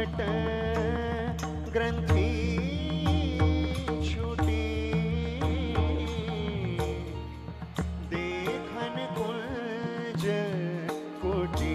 पट ग्रंथि छूटी देखन कुंज कुटी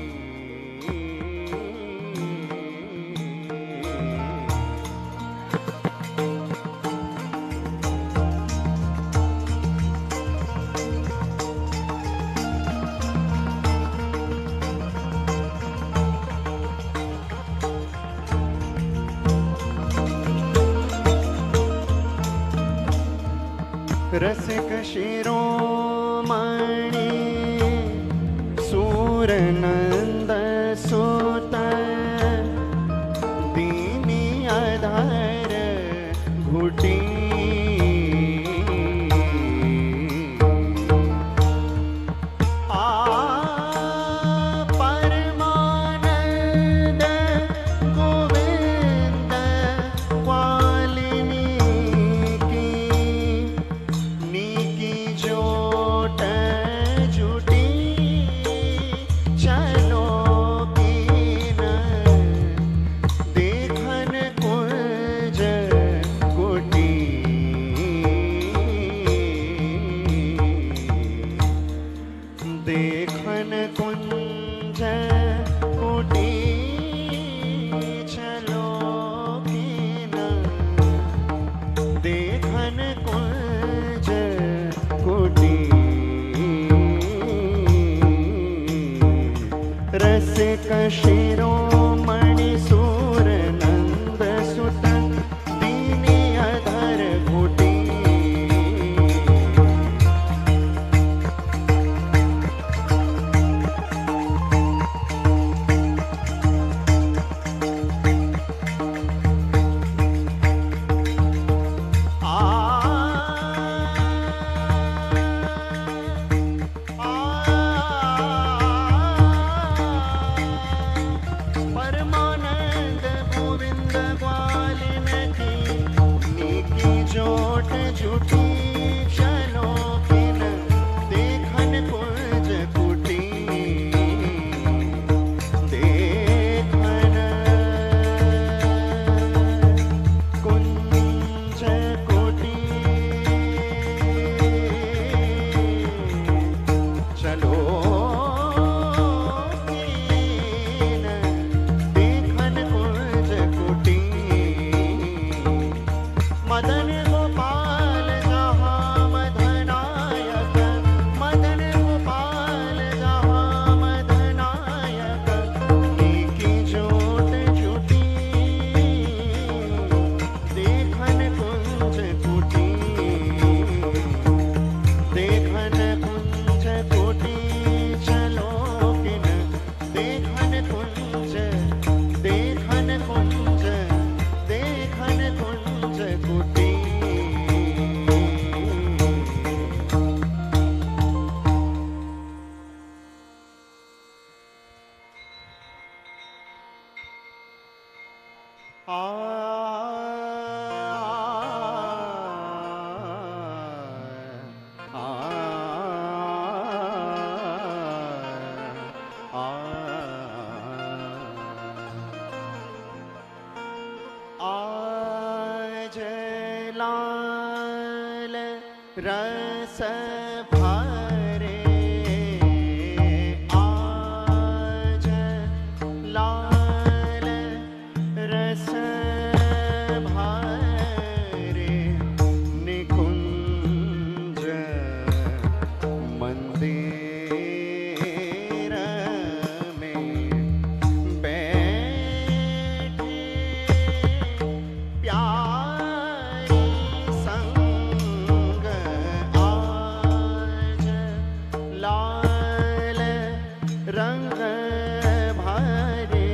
रसिक शिरोमणि सूरनंद सुत दीनी अधर घुटी परमानंद गोविंद ग्वालिनी की जोट जुटी चलो कीन देखन कुंज कुटी देखन कुंज कुटी चलो कीन देखन कुंज कुटी रसिक शिरोमणि सूरनंद सुत दीनी अधर घुटी परमानंद गोविंद ग्वालिनी की जोट जुटी चलो किन देखन कुंज कुटी देखन कुंज कुटी चलो मदन गोपाल जहाँ मदनायक मदन गोपाल जहाँ मदनायक की जोट जुटी देखन कुंज कुटी देखन कुंज कुटी चलो किन देखन कुंज देखन कुंज देखन कुंज कुटी आज लाल रस भरे आज लाल रस भरे निकुंज मंदिर में बैठे प्यारी संग आज लाल रंग भरे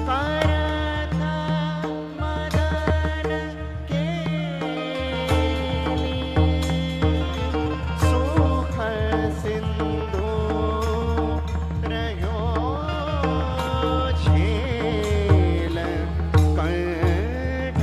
करत मदन के सुख सिंधु रहो झेल कंठ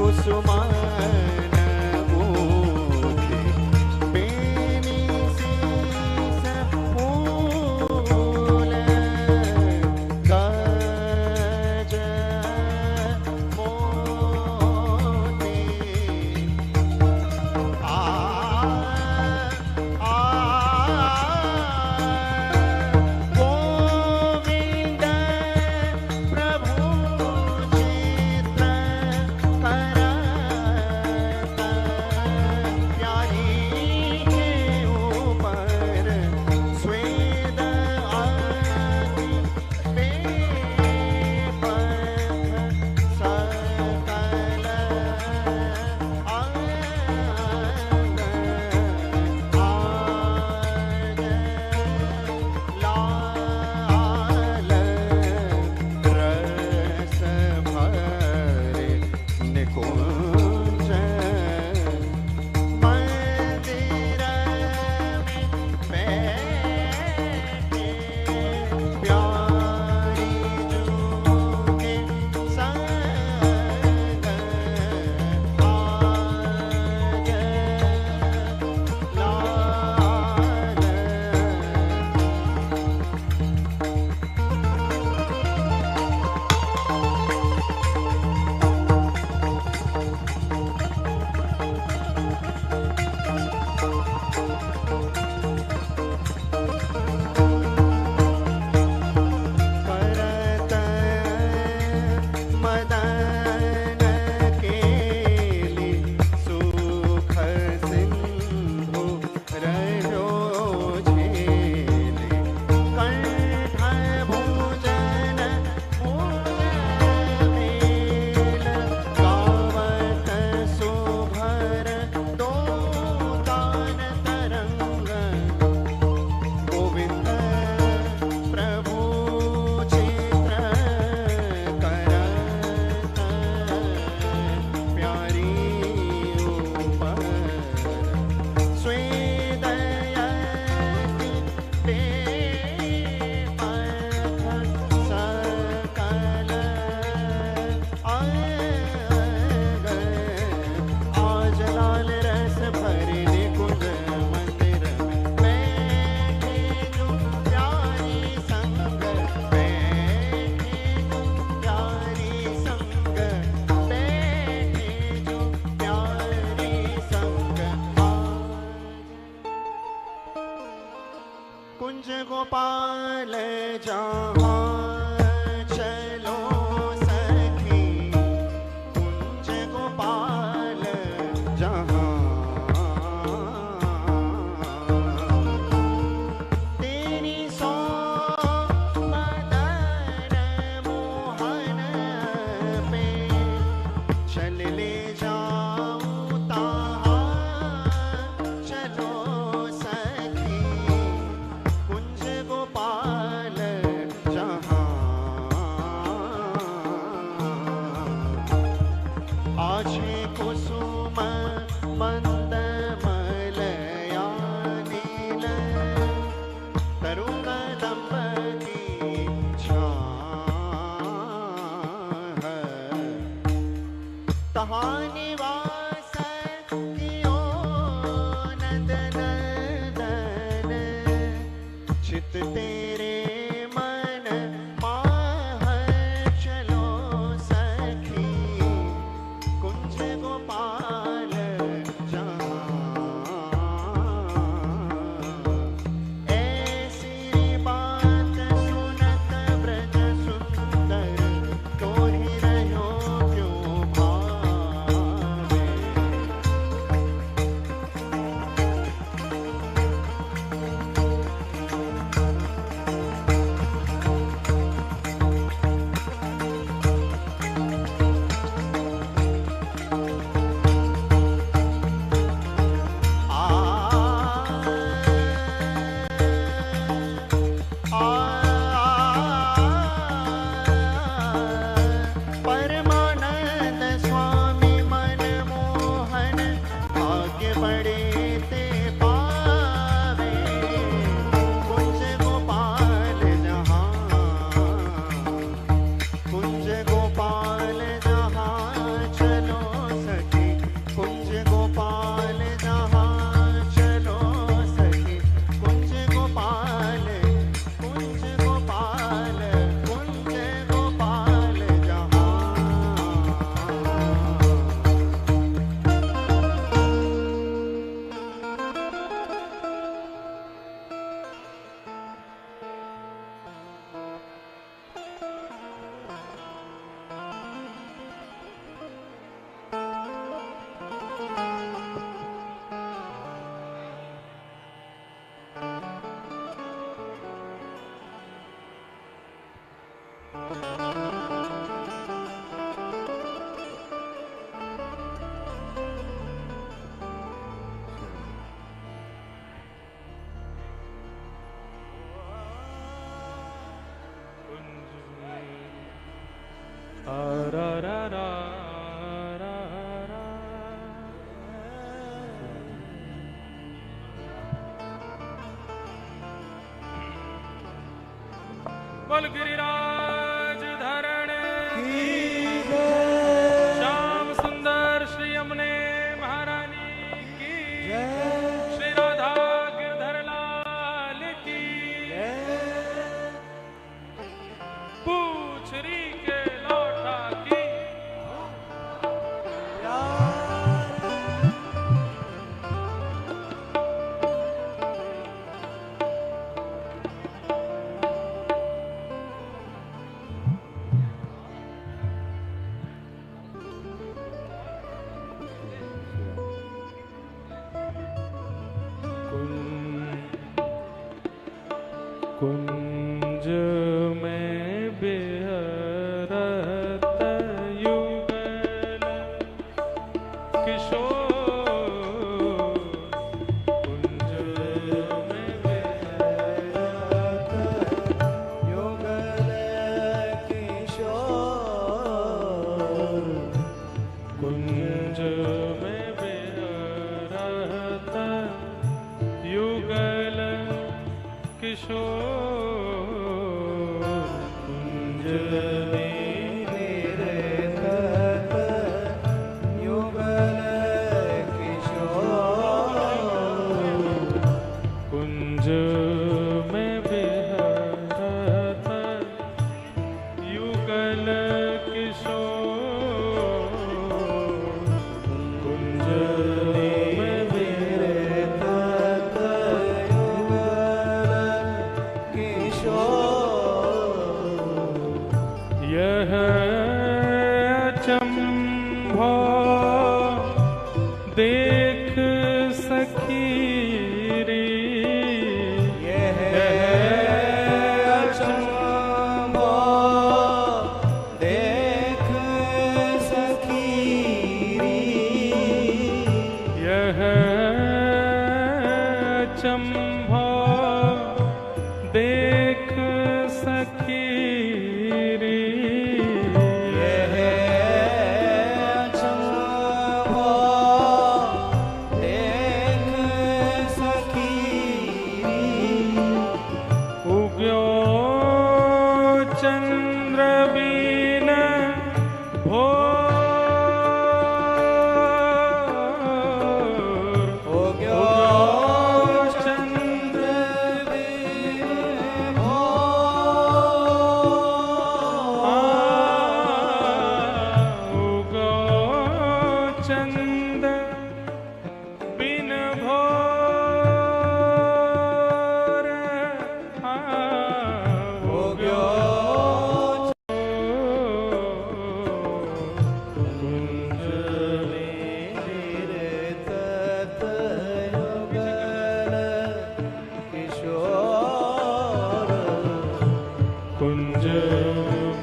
कुसुमान ऊठी बेनी शीस फूल गज मोती गोविंद प्रभु चित्र करता प्यारी के ऊपर स्वेद आदि बेपथ सकल लाल रस भरे निकुंज मंदिर में बैठे प्यारी जूके संग आज लाल करत मदन केली सुख सिंधु रहो झेले कंठ भोजन मेल गावत सुभर दो तान तरंग गोविंद प्रभु चित्र करत प्यारी ऊपर स्वेद यति बेपथ सकल आज लाल रस भरे निकुंज मंदिर में बैठे जो प्यारी संग बैठे जो प्यारी संग बैठे जो प्यारी संग कुंज गोपाल जहाँ चलो सखी कुंज गोपाल जहाँ तेरी सो मदन मोहन पे चल ले जाऊं ताहाँ चलो सखी कुंज गोपाल जहाँ आछे कुसुम मंद मलया नील तरुण दंपति छाह तहाँ निवास कियो नंद नंदन चित तेरे मन माह चलो सखी कुंज गोपाल जहाँ ऐसी बात सुनत ब्रज सुंदर तो ही रहो क्यों भावे बोल गिरिराज धरण की जय। श्याम सुंदर श्री यमुने महारानी की जय। श्री राधा गिरधर लाल की पूछरी के लौटा की कुंज में बिहरत युगल किशोर कुंज में बिहरत युगल किशोर कुंज में बिहरत युगल किशोर कुंज में बिहरत युगल किशोर कुंज में बिहरत युगल किशोर कुंज में बिहरत युगल किशोर यह अचंभो देख सखी रे यह अचंभो देख सखी यह अचंभो देख सखी रे यह अचंभो देख सखी उग्यो चंद्र बीन भोर हो गयो चंद्र उगो चंद बिन भोर हो गयो कुंज बिहरत युगल किशोर कुंज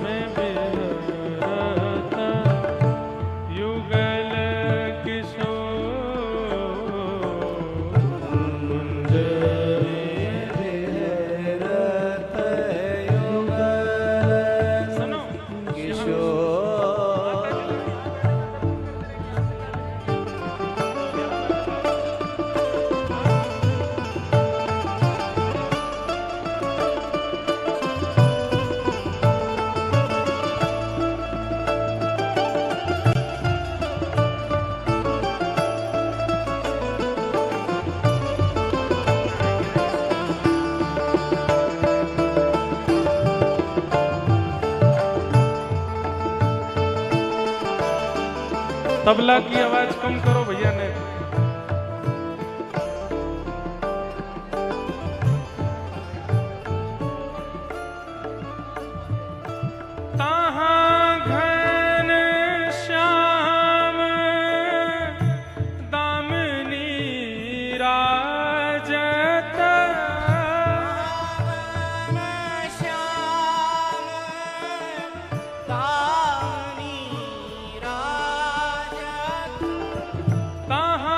में बिहरत युगल किशोर कुंज बिहरत युगल सुनो किशोर तबला की आवाज कम करो भैया ने ताहाँ घन श्याम दामिनी राजत दामिनी राजत ताहाँ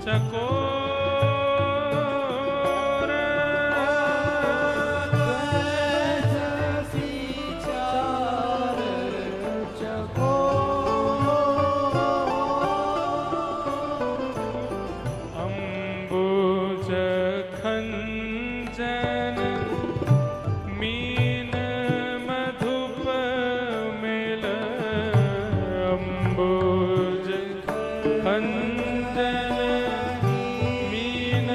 चकोर अम्बुज खंजन मीन मधुप मिल अम्बुज खंजन मीन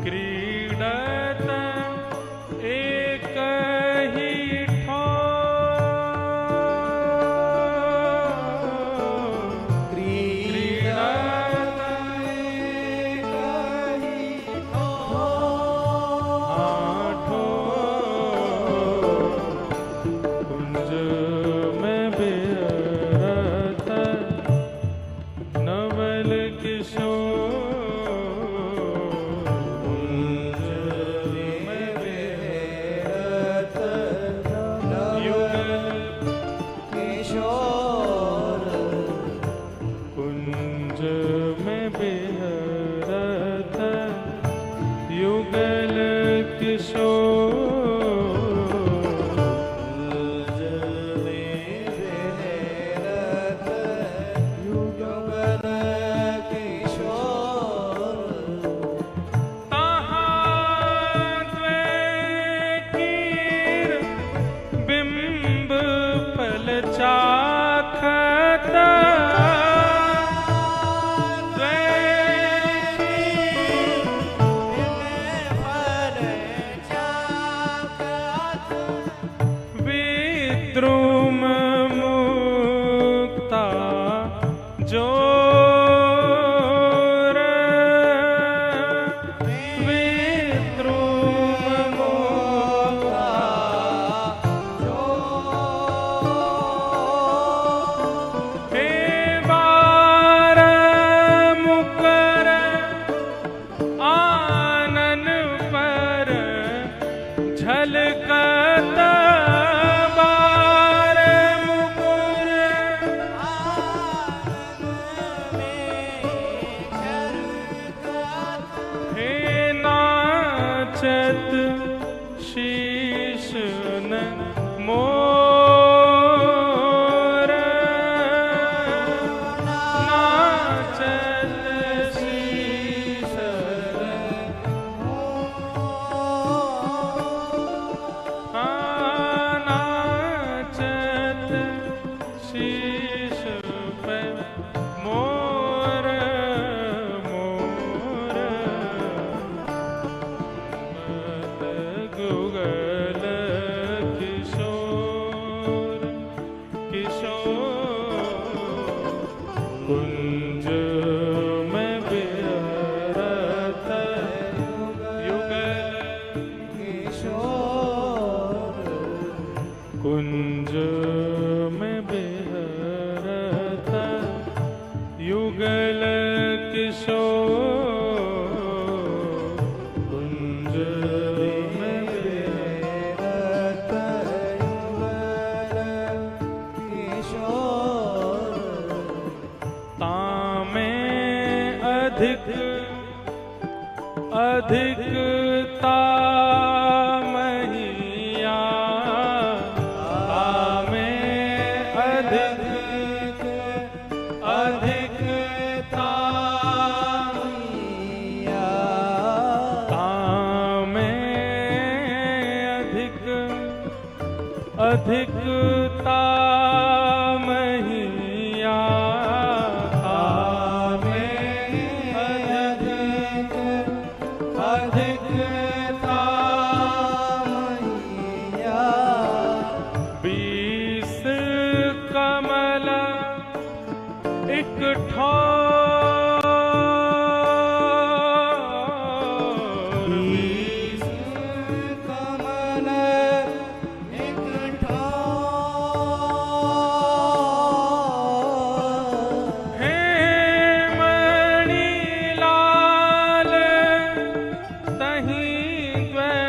क्रीडत एक ही कुंज में बिहरत नवल किशोर कुंज में बिहरत युगल कुंज में बिहरत युगल किशोर बिंब फल चाखत विद्रुम मुक्ता जोर विद्रुम हे बार मुकर आनन पर झलकत बार मुकुर हे नाचत शीश न मोर नाचत शीश नाचत शीश पे मोर मोर गुगल किशोर किशोर कुंज में बिहरत युगल कुंज में बिहरत युगल किशोर कुंज में बिहरत तामें अधिक अधिकता महिया तामें अधिक अधिकता तामें अधिक अधिकता महिया अधिकता बीस कमल एक ठोर बीस कमल एक ठोर हे मणि लाल तहीं द्वै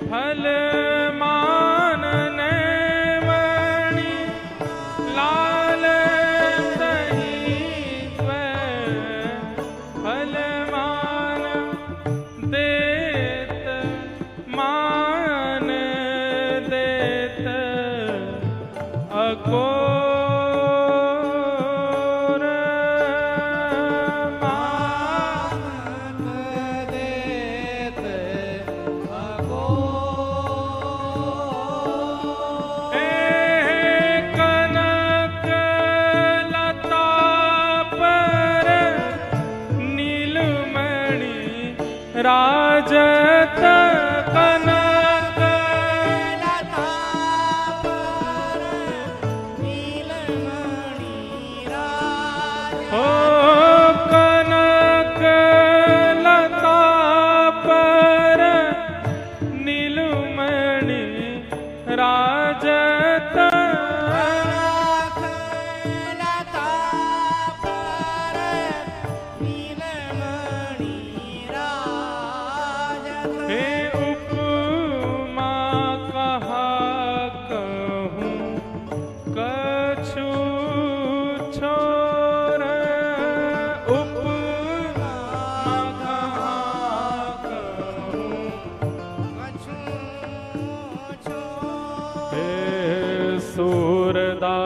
फल मानने मणि लाल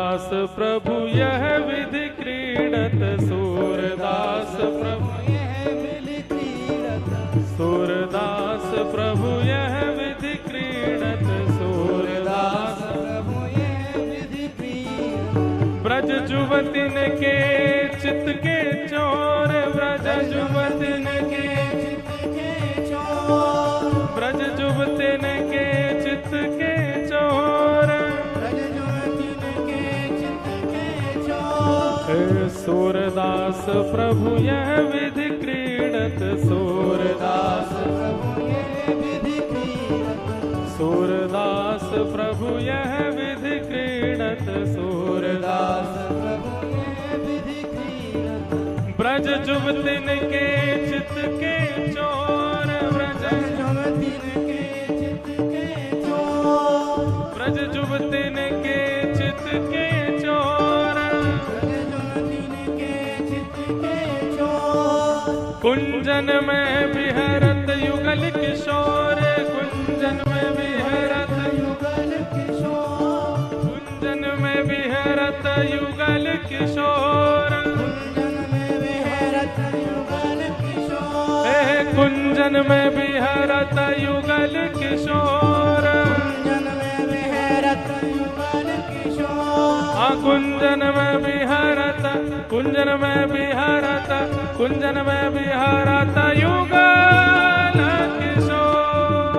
सूरदास प्रभु यह विधि क्रीडत सूरदास प्रभु सूरदास प्रभु यह विधि क्रीडत सूरदास ब्रज जुवतिन के चित के चोर ब्रज जुवतिन के ब्रज जुवतिन के चित के चोर सूरदास प्रभु यह विधि क्रीडत सूरदास सूरदास प्रभु यह विधि क्रीडत सूरदास ब्रज जुवतिन के चित के चोर ब्रज जुवतिन के चित के चोर कुंजन में विहरत युगल किशोर कुंजन में विहरत युगल किशोर कुंजन में विहरत युगल किशोर कुंजन में विहरत युगल किशोर कुंजन में विहरत कुंजन में विहरत कुंजन में विहरत युगल किशोर।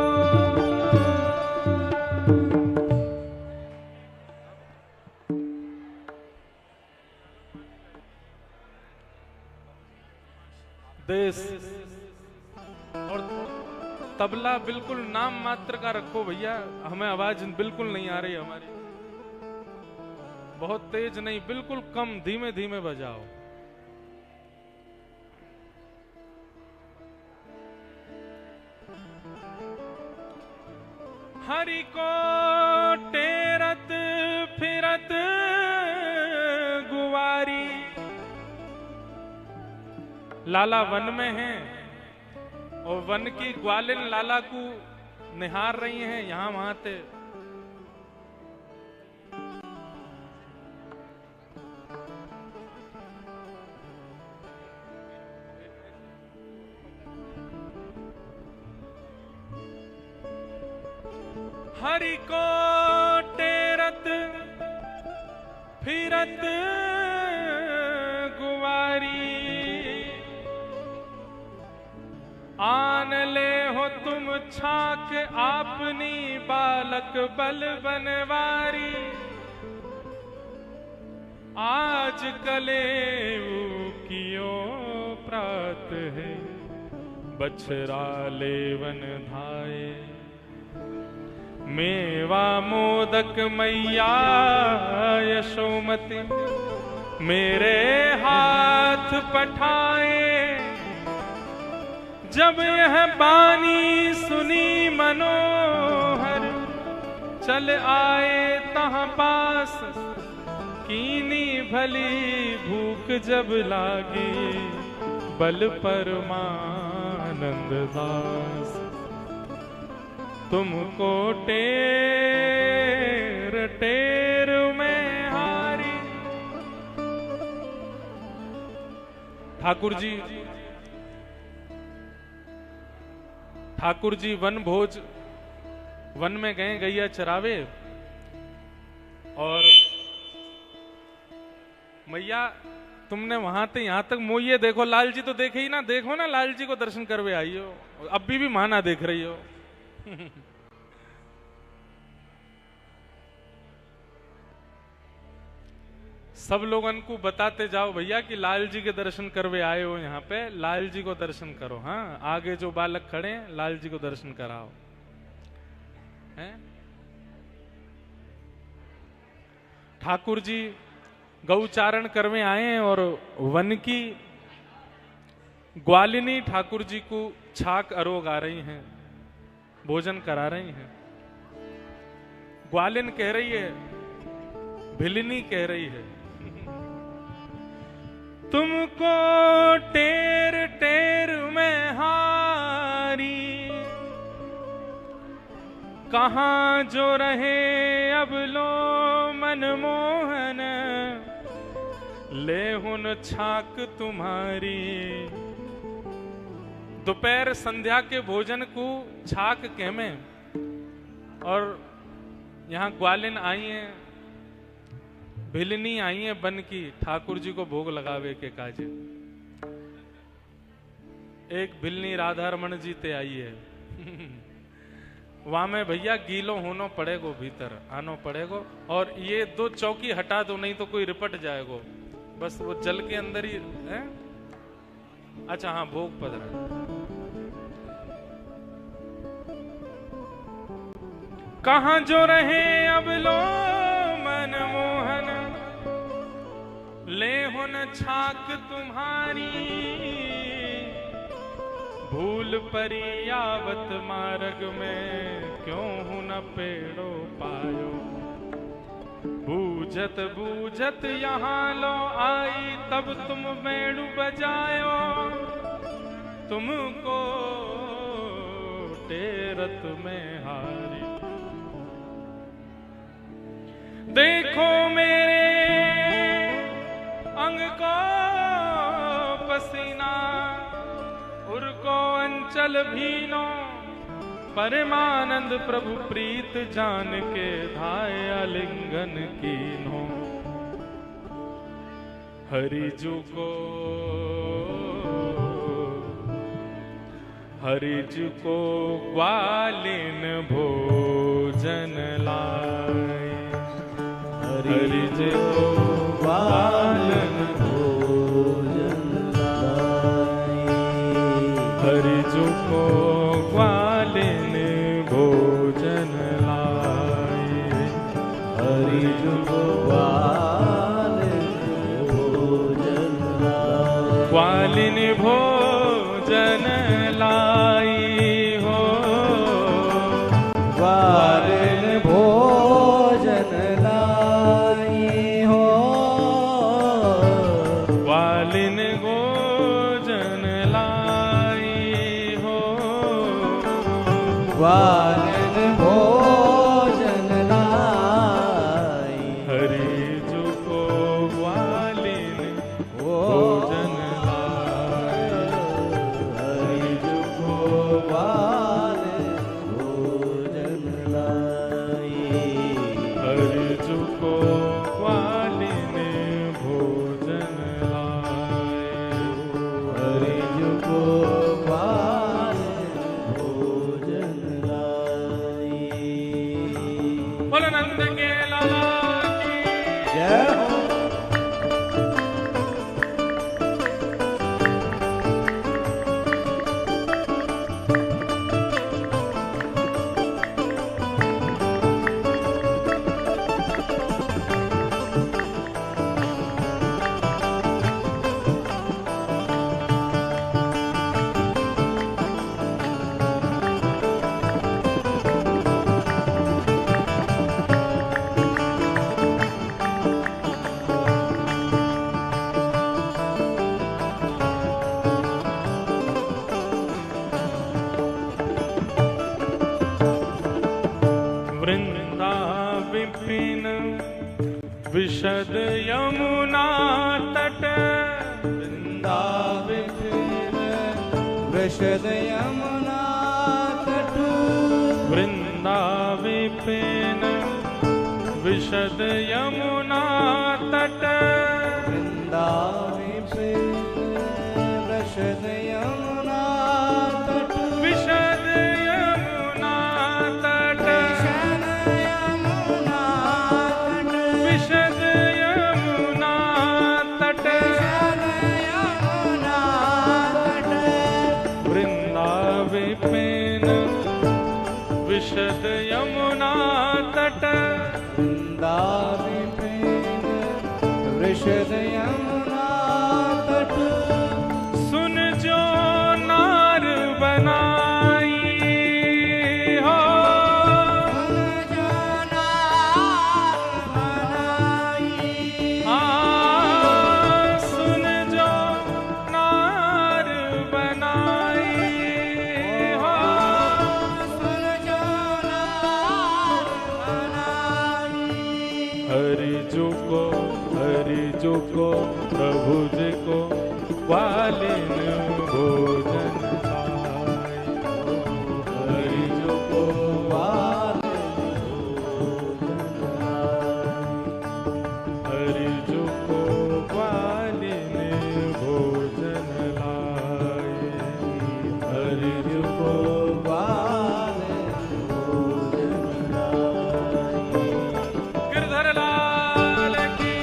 देश और तबला बिल्कुल नाम मात्र का रखो भैया, हमें आवाज बिल्कुल नहीं आ रही हमारी, बहुत तेज नहीं, बिल्कुल कम, धीमे धीमे बजाओ। हरि को टेरत फिरत गुवारी, लाला वन में है और वन की ग्वालिन लाला को निहार रही हैं यहां वहां से। हरि को टेरत फिरत गुवारी, आन ले हो तुम छाक आपनी बालक बल बनवारी। आज कलेऊ कियो प्रात है, बछरा लेवन धाये। मेवा मोदक मैया यशोमती, मेरे हाथ पठाए। जब यह बानी सुनी मनोहर, चल आए तहाँ पास। कीनी भली भूख जब लागी, बल परमानंद दास। तुमको टेर टेर में हारी। ठाकुर जी वन भोज, वन में गए गैया चरावे, और मैया तुमने वहां से यहां तक मोइए देखो, लाल जी तो देखे ही ना, देखो ना लाल जी को दर्शन करवे आई हो, अब भी माना देख रही हो। सब लोगन को बताते जाओ भैया कि लाल जी के दर्शन करवे आए हो यहाँ पे, लाल जी को दर्शन करो। हाँ, आगे जो बालक खड़े हैं लाल जी को दर्शन कराओ। हैं? ठाकुर जी गौचारण करवे आए हैं और वन की ग्वालिनी ठाकुर जी को छाक अरोग आ रही हैं, भोजन करा रही हैं। ग्वालिन कह रही है, भिलिनी कह रही है, तुमको टेर टेर में हारी। कहां जो रहे अब लो मन मनमोहन लेहुन छाक तुम्हारी। दोपहर संध्या के भोजन को छाक कहमे। और यहाँ ग्वालिन आई है, भिलनी आई है बन की ठाकुर जी को भोग लगावे के काजे। एक भिलनी राधा रमन जी ते आई है वहां में भैया गीलो होनो पड़ेगो, भीतर आनो पड़ेगो। और ये 2 चौकी हटा दो, नहीं तो कोई रिपट जाएगो। बस वो जल के अंदर ही है। अच्छा हाँ, भोग पधरा। कहां जो रहे अब लो मनमोहन लेहुन छाक तुम्हारी। भूल परी आवत मार्ग में क्यों हूं न पेड़ो पायो। बूझत बूझत यहाँ लो आई तब तुम मेड़ू बजायो। तुमको टेरत में हारी। देखो मेरे अंग को पसीना उनको अंचल भीनो। परमानंद प्रभु प्रीत जान के धाय आलिंगन कीनो। हरिजू को ग्वालिन भोजन लाए। हरिजू को ग्वालिन भोजन लाए। हरिजू को ग्वालिन भोजन लाए। हरिजू को ग्वालिन भोजन लाए। ग्वालिन भोजन लाई हो। ग्वालिन भोजन लाई हो। ग्वालिन भोजन लाई हो। ग्वालिन भोजन लाई। हरिजू को ग्वालिन भोजन लाई। हरिजू को ग्वालिन भोजन लाई। हरिजू को ग्वालिन भोजन लाई। हरिजू को ग्वालिन भोजन लाई। बोलो नंद के लाला की जय हो। वृंदा विपिन विशद यमुना तट। वृंदा विपिन विशद यमुना तट। वृंदा विपिन विशद यमुना तट। वृंदा विपिन विशद यमुना तट। विशद यमुना तट। विशद यमुना तट। वृंदा विपिन विशद यमुना तट। वृंदा विपिन विशद यमुना तट। सुन जो नार बनाई हो। सुन जो नार बनाई हो। हरि हरि जो को प्रभु जी को ग्वालिन भोजन लाए। हरि जो को हरि जो को ग्वालिन भोजन लाए। हरि जो को गिरधर लाल की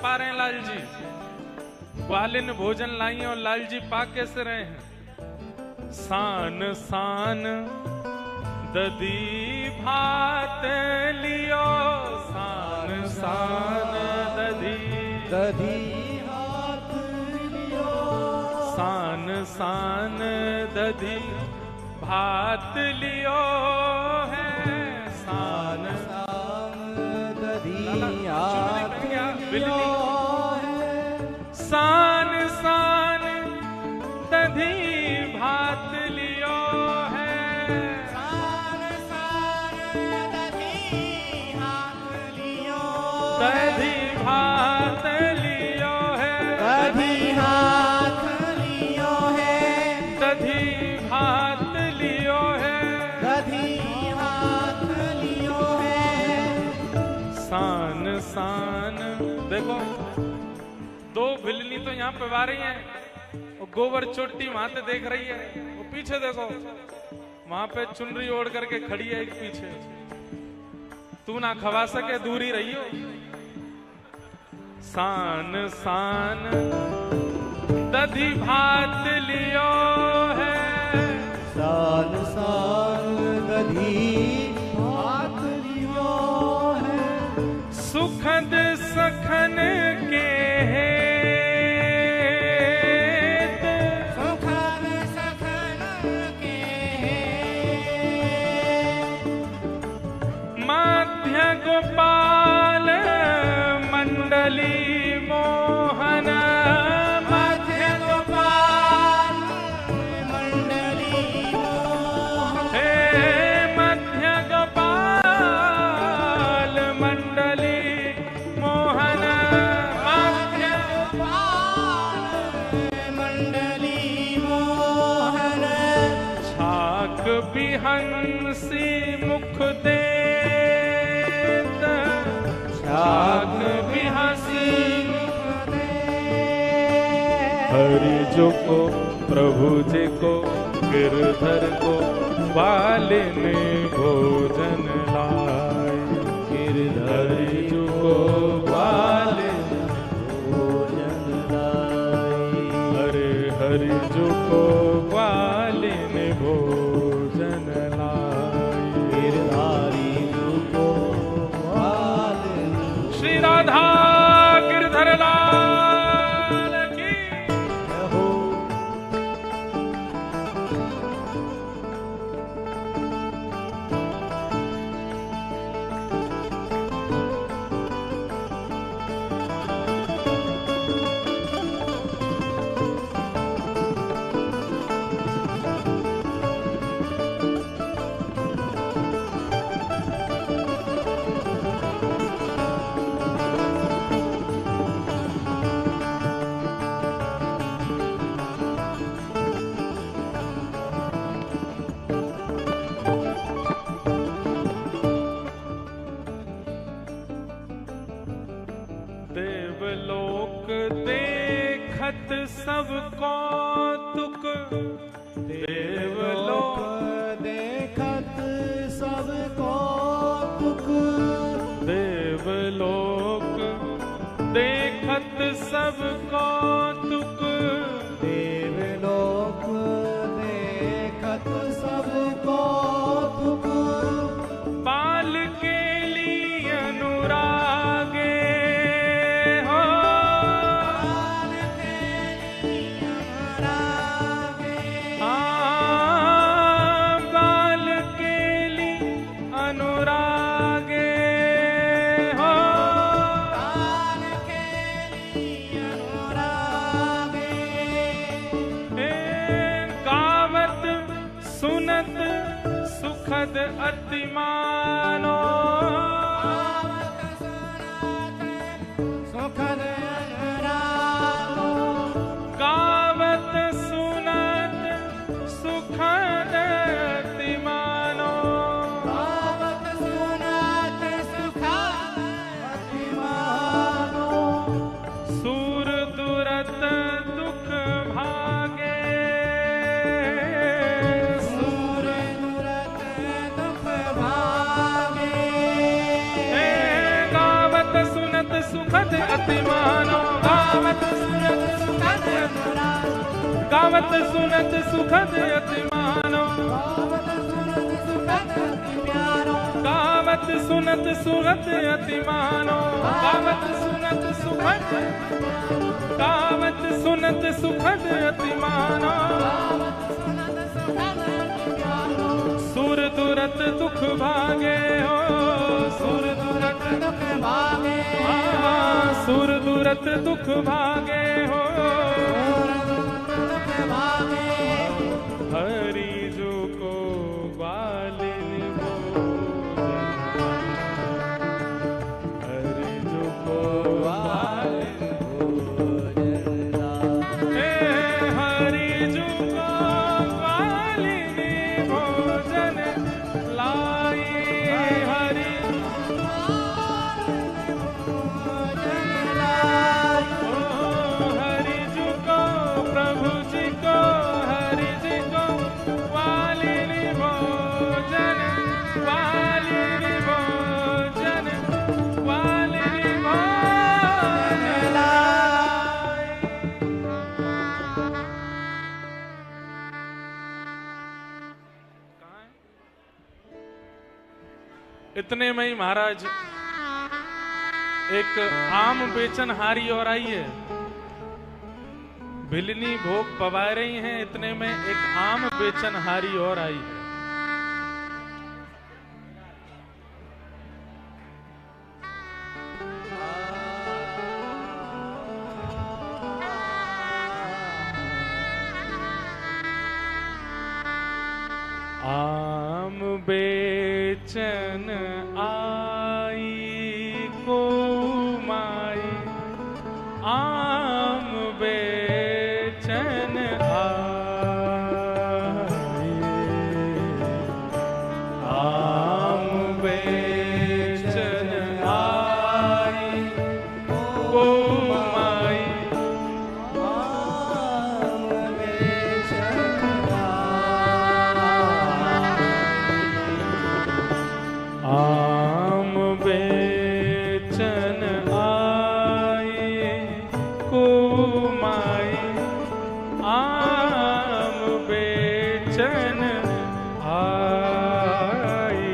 पा रहे हैं लाल जी, ग्वालिन भोजन लाई और लाल जी पा कैसे रहे हैं? सान सान दधी भात लियो, सान सान दधी हाथ लियो, सान सान दधी भात लियो है। सान दधी हाथ लियो है, सान सान दधी भात लियो है। सान सान दधी हाथ लियो, दधी भात लियो है। दधी हाथ लियो है, दधी भात लियो है। दधी हाथ लियो है। सान सान देखो, दो भिलनी तो यहाँ पे आ रही हैं, और गोबर चोटी वहां से देख रही है। वो पीछे देखो, वहां पे चुनरी ओढ़ करके खड़ी है एक पीछे। तू ना खवा सके, दूरी रहियो। सान सान दधी भात लियो है। सान सान दधी हाथ लियो है, सुखद सखन के सुखद सखन के माध्य गोपाल मंडली मोहन। मध्य गोपाल मंडली मोहन, हे मध्य गोपाल मंडली मोहन। मध्य गोपाल मंडली मोहन। छाक बिहंसी मुख देत, छाक बिहंसी हरि जो को प्रभु जी को गिरधर को ग्वालिन भोजन लाए। गिरधर जो को ग्वालिन भोजन लाए। हरे हरि जो को ग्वालिन भोजन लाए। गिरधारी को ग्वालिन श्री राधा गिरधर लाल की। हो। देवलोक देखत सब कौतुक, देवलोक देखत सब कौतुक, देवलोक देखत सब कौतुक, देवलोक देखत सब कौतुक, बाल के लिए अनुरागे हो, बाल के लिए अनुरागे हो, गावत सुनत सुखद अति मानो, सुखद अनुरागो, गावत सुनत सुखद अति मानो, गावत सुनत सुखद अति मानो, सूर दुरत दुख भागे, सूर दुरत दुख भागे, गावत सुनत सुखद अति मानो, गावत सुनत सुखद अनुरागो, गावत सुनत सुखद अति मानो, गावत सुनत सुखद अति प्यारो, गावत सुनत सुनत सुखद, गावत सुनत सुखद अति मानो, सुर दुरत दुख भागे हो, सुर दुरत दुख भागे, सुर दुरत दुख भागे हो, दुख भागे, हरि जो को ग्वालिन भोजन, हरि जो को ग्वालिन हे हरि जो को ग्वालिन भोजन लाई, हरि ओ हरि जी को प्रभु जी को, हरि जी को ग्वालिन भोजन, ग्वालिन भोजन, ग्वालिन भोजन लाई। कहाँ है? इतने में ही महाराज एक आम बेचनहारी और आई है, भिलनी भोग पवा रही हैं, इतने में एक आम बेचनहारी और आई है। आम बेचन आई को माई, आम बेचन आई, आम बेचन आई को माई, आम बेचन आए को माई, आम बेचन आए,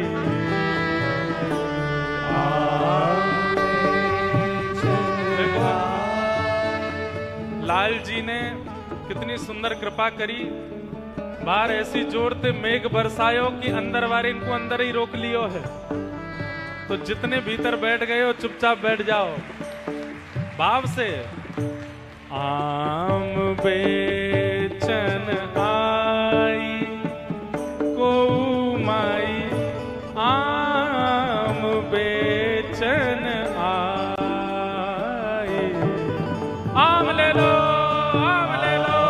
आम बेचन आए। लाल जी ने कितनी सुंदर कृपा करी, बाहर ऐसी जोरते मेघ बरसायो कि अंदर वाले इनको अंदर ही रोक लियो है, तो जितने भीतर बैठ गए हो चुपचाप बैठ जाओ भाव से। आम बेचन आई को माई, आम बेचन आई, आम ले लो, आम ले लो,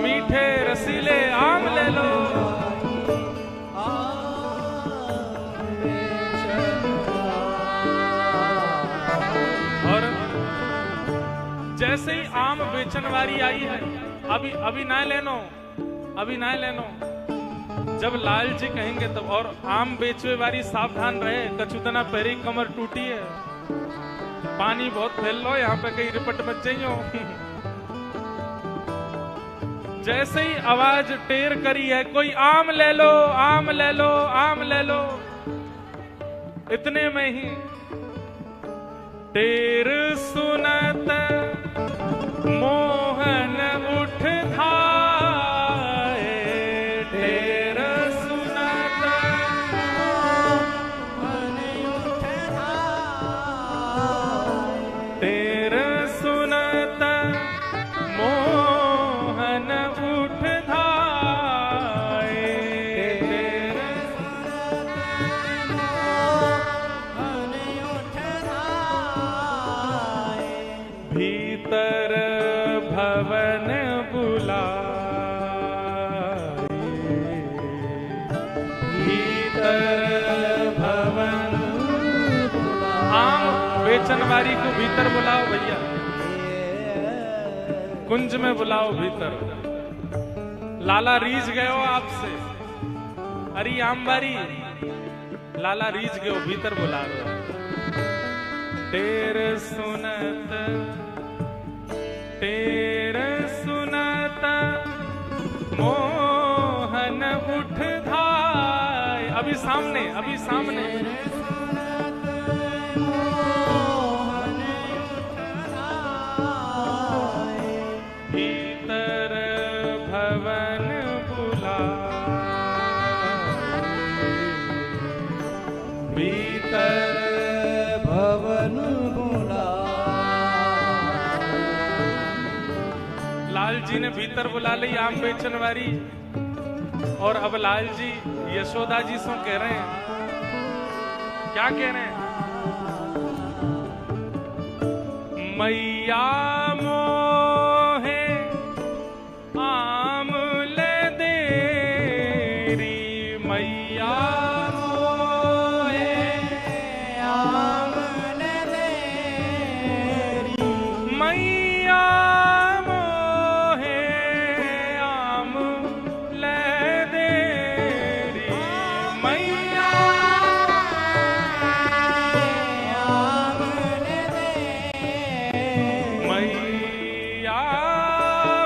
मीठे रसीले आम ले लो। और जैसे ही आम बेचन वाली आई है, अभी ना लेनो, अभी ना लेनो, जब लाल जी कहेंगे तब। और आम बेचवे वाली सावधान रहे, कछुतना पैरी कमर टूटी है, पानी बहुत फैल लो, यहाँ पे कहीं रिपट मच जाइयो। जैसे ही आवाज टेर करी है, कोई आम ले लो, आम ले लो, आम ले लो, इतने में ही टेर सुनत मोहन उठ धाए, टेर सुनत मोहन उठ धाए, टेर सुनत मोहन उठ धाए, टेर मोहन उठ धाए, भीतर भवन बुलाए, भीतर भवन आम बेचन वाली को भीतर बुलाओ भैया, कुंज में बुलाओ भीतर। लाला रीझ गए हो आपसे, अरे आम बारी लाला रीझ गए हो, भीतर बुला रहे हो। टेर सुनत मोहन उठ धाय, अभी सामने, अभी सामने। मोहन उठ धाए, भीतर भवन बुलाए, भीतर भवन बुलाए। लाल जी ने भीतर बुला ली आम बेचन वाली, और अब लाल जी यशोदा जी से कह रहे हैं, क्या कह रहे हैं? मैया मोहे आम ले देरी, मैया मोहे आम ले देरी, मैया मोहे आम ले देरी, मैया आम ले देरी, मैया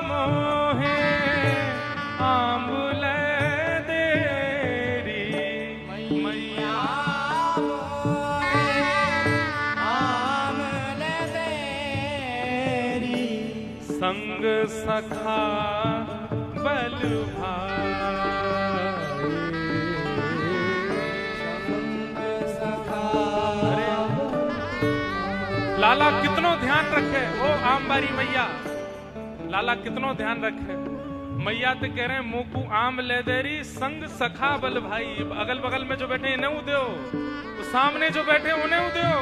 मोहे आम ले देरी, मैया आम ले देरी, संग सखा बल लाला कितनो ध्यान रखे ओ आमबारी मैया, लाला कितनो ध्यान रखे। मैया तो कह रहे हैं मुंह को आम ले देरी, संग सखा बल भाई। अगल बगल में जो बैठे इन्हें उदयो, तो सामने जो बैठे उन्हें उदयो।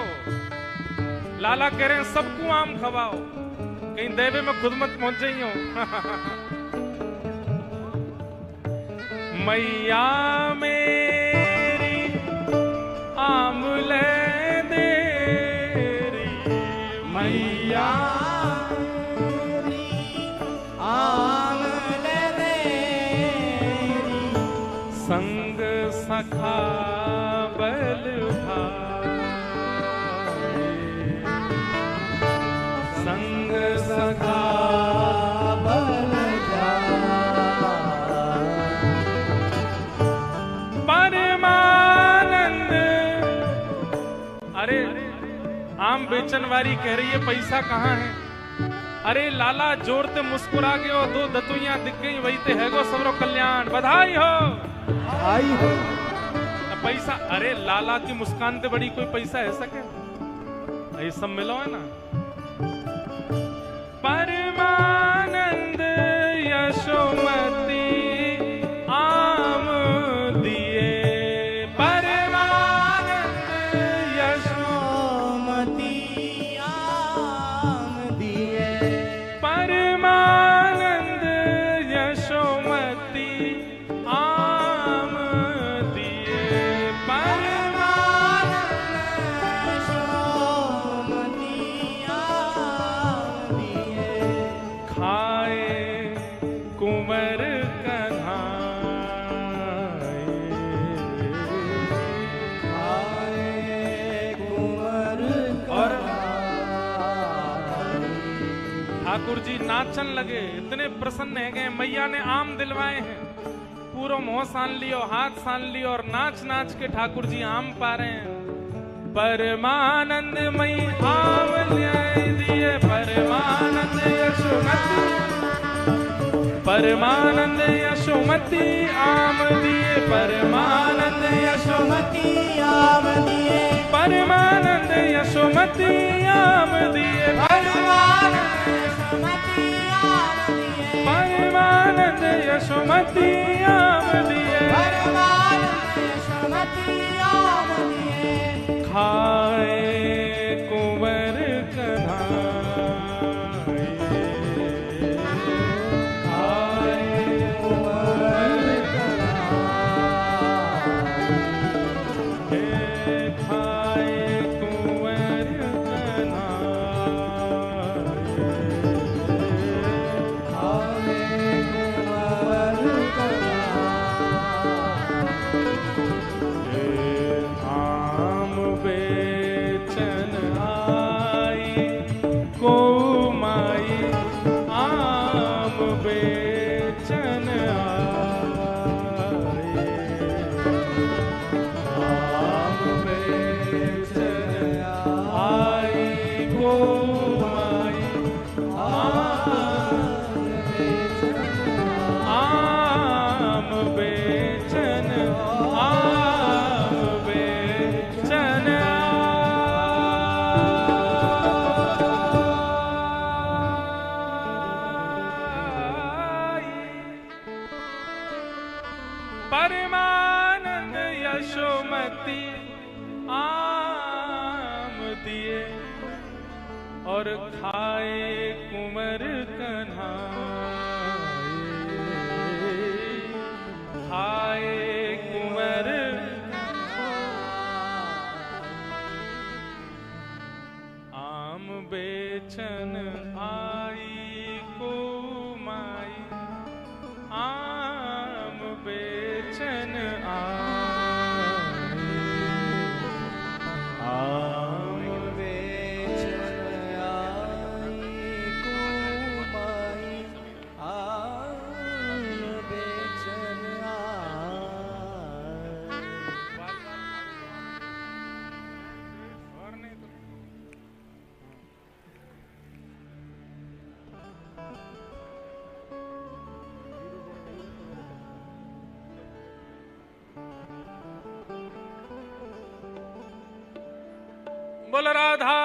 लाला कह रहे हैं सबको आम खवाओ, कहीं देवे में खुद मत पहुंच जाइयो। मैया मेरी आम ले देरी, मैया आम ले देरी, संग सखा बल भाई, संग सखा बल परमानंद। अरे आम बेचन वाली कह रही है पैसा कहाँ है? अरे लाला जोर ते मुस्कुरा गए हो, दो दतुइयां दिख गई, वही ते है गो सबरो कल्याण, बधाई हो आई हो। पैसा। अरे लाला की मुस्कान ते बड़ी कोई पैसा है सके? ये सब मिलो है ना। परमानंद यशोमती आम दिए, परमानंद यशोमती आम दिए, परमानंद यशोमती आम दिए, परमानंद यशोमती ठाकुर जी नाचन लगे, इतने प्रसन्न है गए, मैया ने आम दिलवाए हैं, पूरा मुंह सान लियो, हाथ सान लियो और नाच नाच के ठाकुर जी आम पा रहे हैं। परमानंदमयी आम न्याय दिए, परमानंद यशोमती, परमानंद यशोमती आम दिए, परमानंद यशोमती आम दिए, परमानंद यशोमती आम दिए, परमानंद यशोमती आम दिए, परमानंद यशोमती आम दिए, परमानंद यशोमती आम दिए। खाए कुंवर कन्हाई, खाए कुंवर हे खाए कुंवर परमानंद यशोमती आम दिए और खाए कुंवर कन्हाई, खाए कुंवर आम बेचन आई को माई, आम बेचन आई, आम बेचन आई को माई, आम बेचन आई। और नहीं तो बोल राधा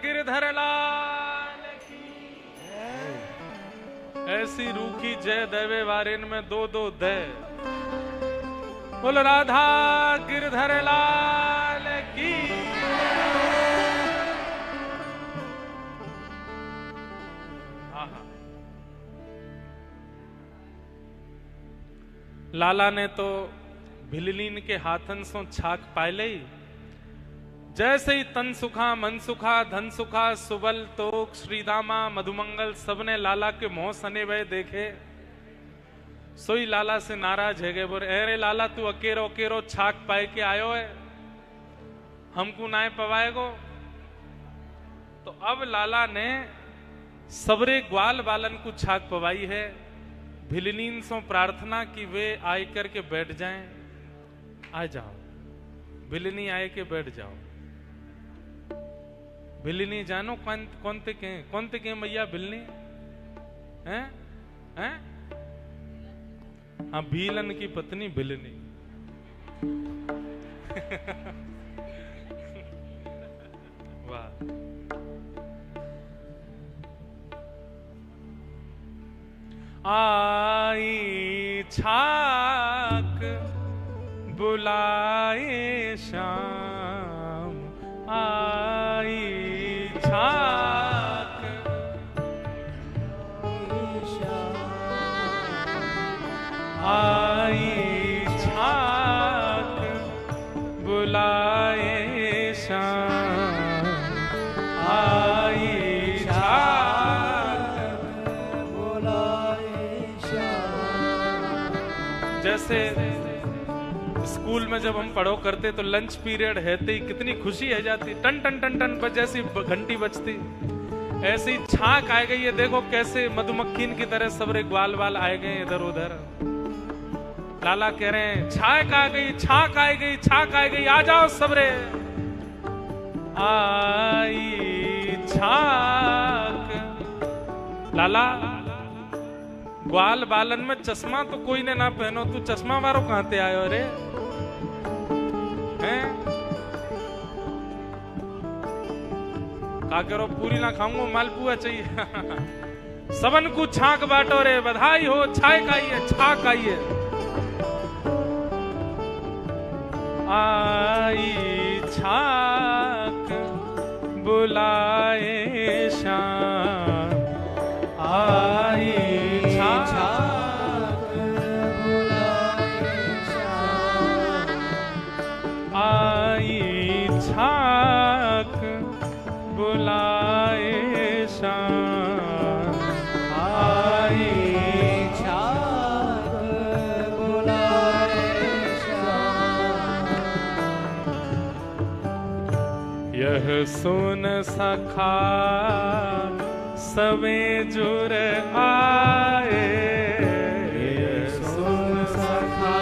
गिरधर लाल की। ऐसी रूखी जय देवे वारेन में दो दो दय। बोल राधा गिरधर लाल की। आहा। लाला ने तो भिललीन के हाथन सो छाक पायले, जैसे ही तन सुखा मन सुखा धन सुखा सुबल तोक श्रीदामा मधुमंगल सबने लाला के मोह सने हुए देखे, सोई लाला से नाराज है गए। बोले अरे लाला तू अकेरो अकेरो छाक पाए के आयो है, हमको नाय पवाएगो। तो अब लाला ने सबरे ग्वाल बालन को छाक पवाई है। भिलनीन सो प्रार्थना की वे आए करके बैठ जाएं। आ जाओ भिलनी आए के बैठ जाओ। भिलनी जानो कौनते के मैया भिलनी हैं हैं? हाँ भीलन की पत्नी भिलनी। वाह। आई छाक बुलाए शाम, आई छाक आई छाक बुलाए शाम, आई छाक बुलाए शाम। जैसे स्कूल में जब हम पढ़ो करते तो लंच पीरियड है ही कितनी खुशी है जाती, टन टन टन टन जैसी घंटी बजती। ऐसी छाक आ गई है, देखो कैसे मधुमक्खीन की तरह सबरे ग्वाल वाल आए गए इधर उधर। लाला कह रहे हैं छाक आ गई, छाक आ गई, छाक आ गई, आ जाओ सबरे। आई छाक। लाला ग्वाल बालन में चश्मा तो कोई ने ना पहनो, तू चश्मा मारो कहां ते आयो रे हैं? का करो पूरी ना खाऊंगा, मालपुआ चाहिए। सबन को छाक बांटो रे, बधाई हो, छाक आइए, छाक आइए। आई छाक बुलाए शाम, आई छाक बुलाए शाम, आई छाक बुलाए शाम, आई छाक बुलाए शाम। यह सुन सखा सवे जुर आए, ये सुन सखा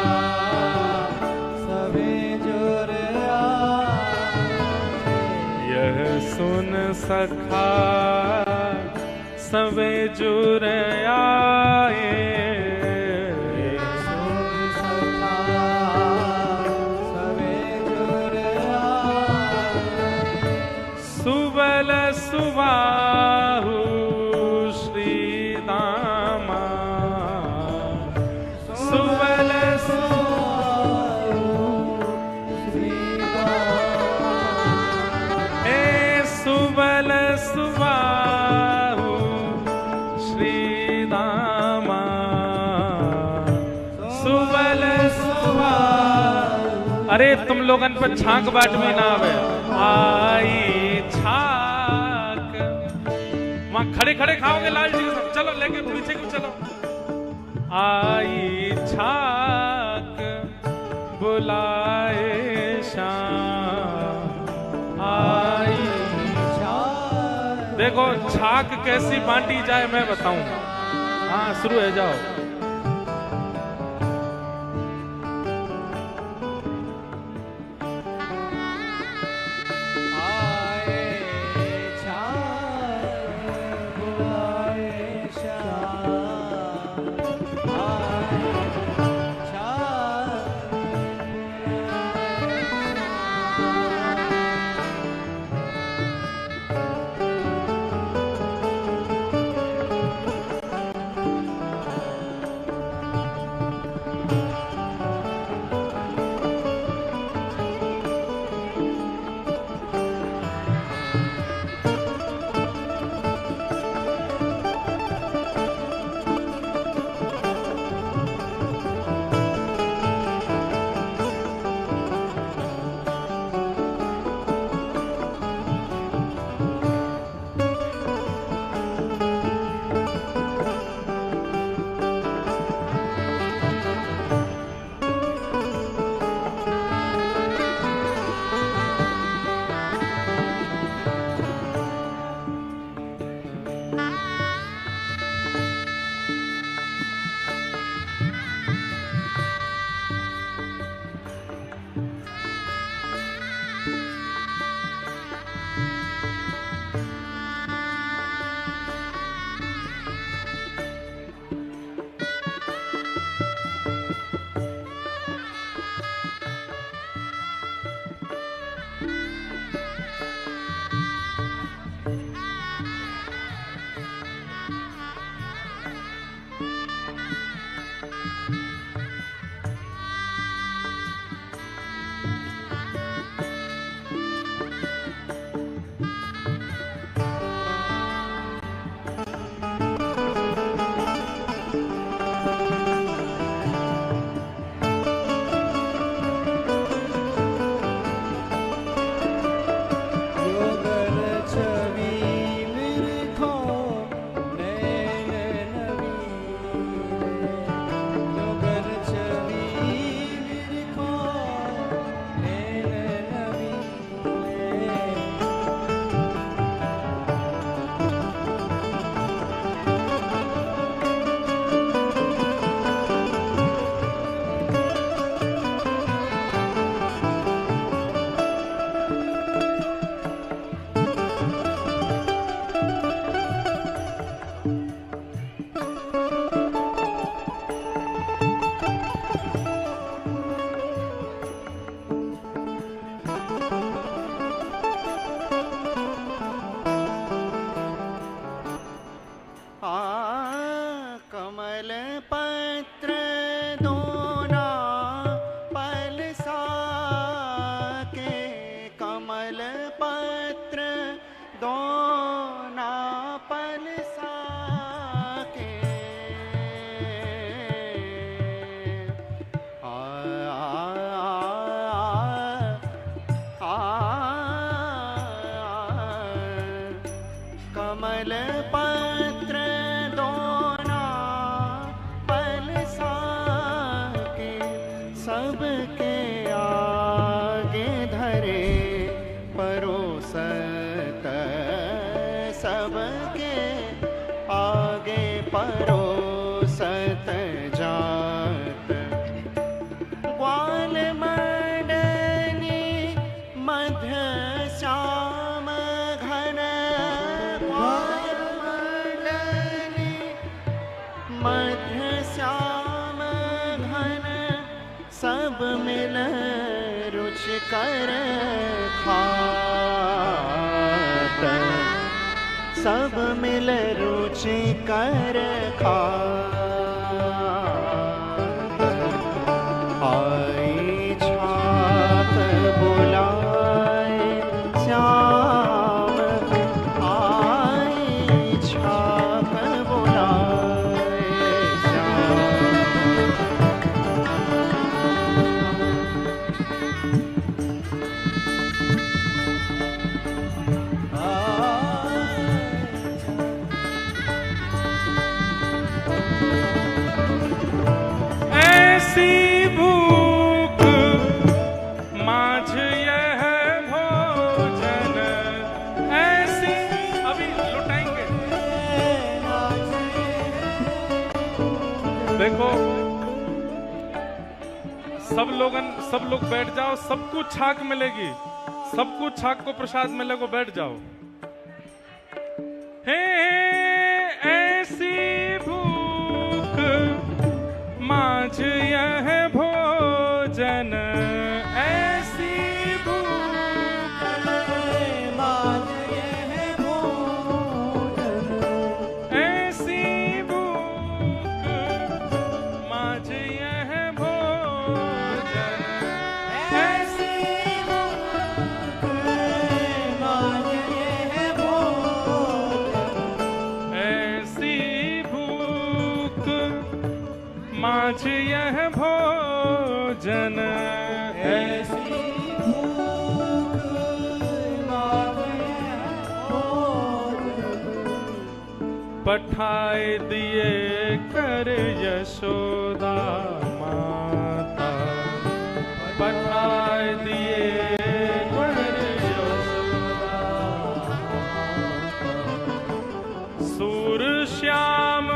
सवे जुर आए, यह सुन सखा सवे जुर आए। ये सुन सखा सवे जुर आए, सुबल सुबाहु श्री दामा, सुबल हे सुबल सुबाहु श्री दामा, सुबल सुबाहु। अरे तुम लोगन पर छाक बाट में ना आवे। आई छाक, वहां खड़े खड़े खाओगे लाल जी के साथ, चलो लेके पीछे को चलो। आई छाक बुलाए शाम, आई। छाक। देखो छाक कैसी बांटी जाए मैं बताऊं। हाँ शुरू है, जाओ। कमल पत्र दोना पल साके सबके आगे धरे परोसत सबके आगे परोसत जात ग्वाल मंडनी मध्य श्याम घन ग्वाल मंडनी मध्य श्याम घन सब मिल रुचि कर खात सब मिल रुचि कर खात आई छात बुलाए श्याम आई छात बुलाए श्याम ऐसी भूख माझ यह भोजन ऐसी अभी लुटाएंगे। देखो सब लोग बैठ जाओ, सबको छाक मिलेगी, सबको छाक को प्रसाद मिलेगा, बैठ जाओ। हे ऐसी भूख माझ यह भोजन ऐसी भूख माझ यह भोजन ऐसी भूख माझ यह भोजन ऐसी भूख माझ यह भोजन ऐसी भूख माझ यह भोजन ऐसी भूख माझ यह भोजन पठाए दिए कर यशोदा माता पठाए दिए कर यशोदा सूर श्याम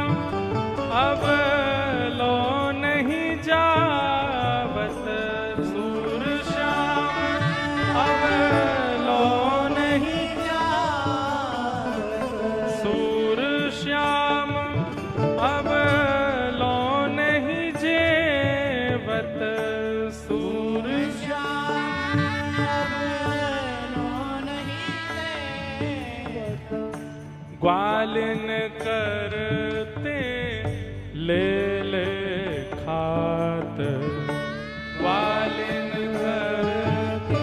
अब लो नहीं जावत सूर श्याम अब लो नहीं सूर श्याम अब लो नहीं जेवत सूर ग्वालिन करते ले ले खात ग्वालिन करते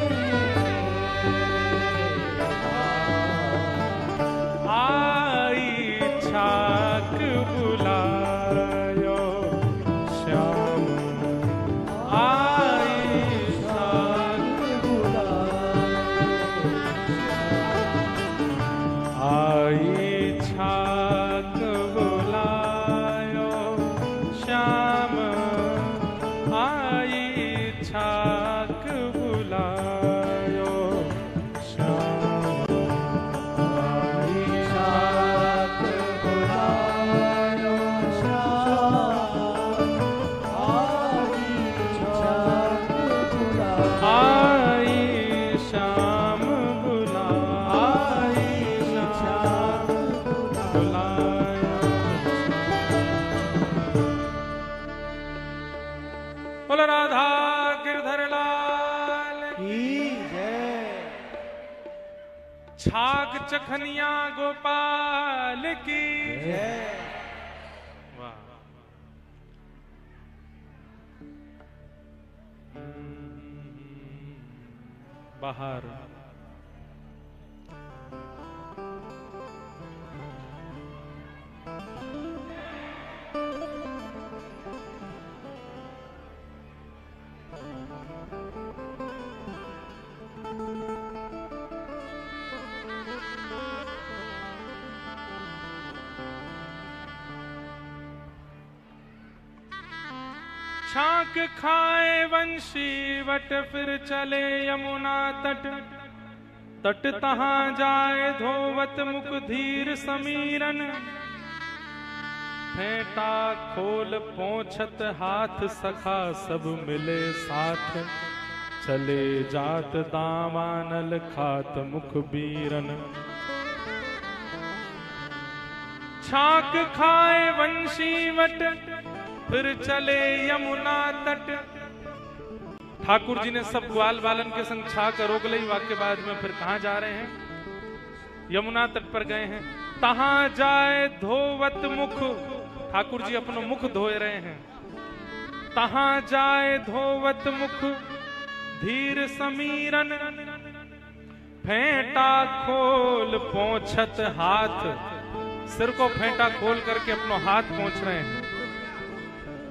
आई छाक बुलायो श्याम आई छाक आई छाक बुलायो श्याम आई छाक बुलायो श्याम आई छाक बुलायो श्याम आई छाक बुलायो बोल राधा गिरधर लाल की जय छाक चखनिया गोपाल की जय वाह बाहर छाक खाए वंशी वट फिर चले यमुना तट। तट तहां जाए धोवत मुख धीर समीरन। फेंटा खोल पोंछत हाथ सखा सब मिले साथ। चले जात दामानल खात मुख बीरन। छाक खाए वंशी वट फिर चले यमुना तट। ठाकुर जी ने सब ग्वाल बालन के संग छाक रोक लई। वाक्य बाद में फिर कहां जा रहे हैं? यमुना तट पर गए हैं। तहां जाए धोवत मुख। ठाकुर जी अपना मुख धोए रहे हैं। तहां जाए धोवत मुख धीर समीरन। फेंटा खोल पोंछत हाथ। सिर को फेंटा खोल करके अपना हाथ पोंछ रहे हैं।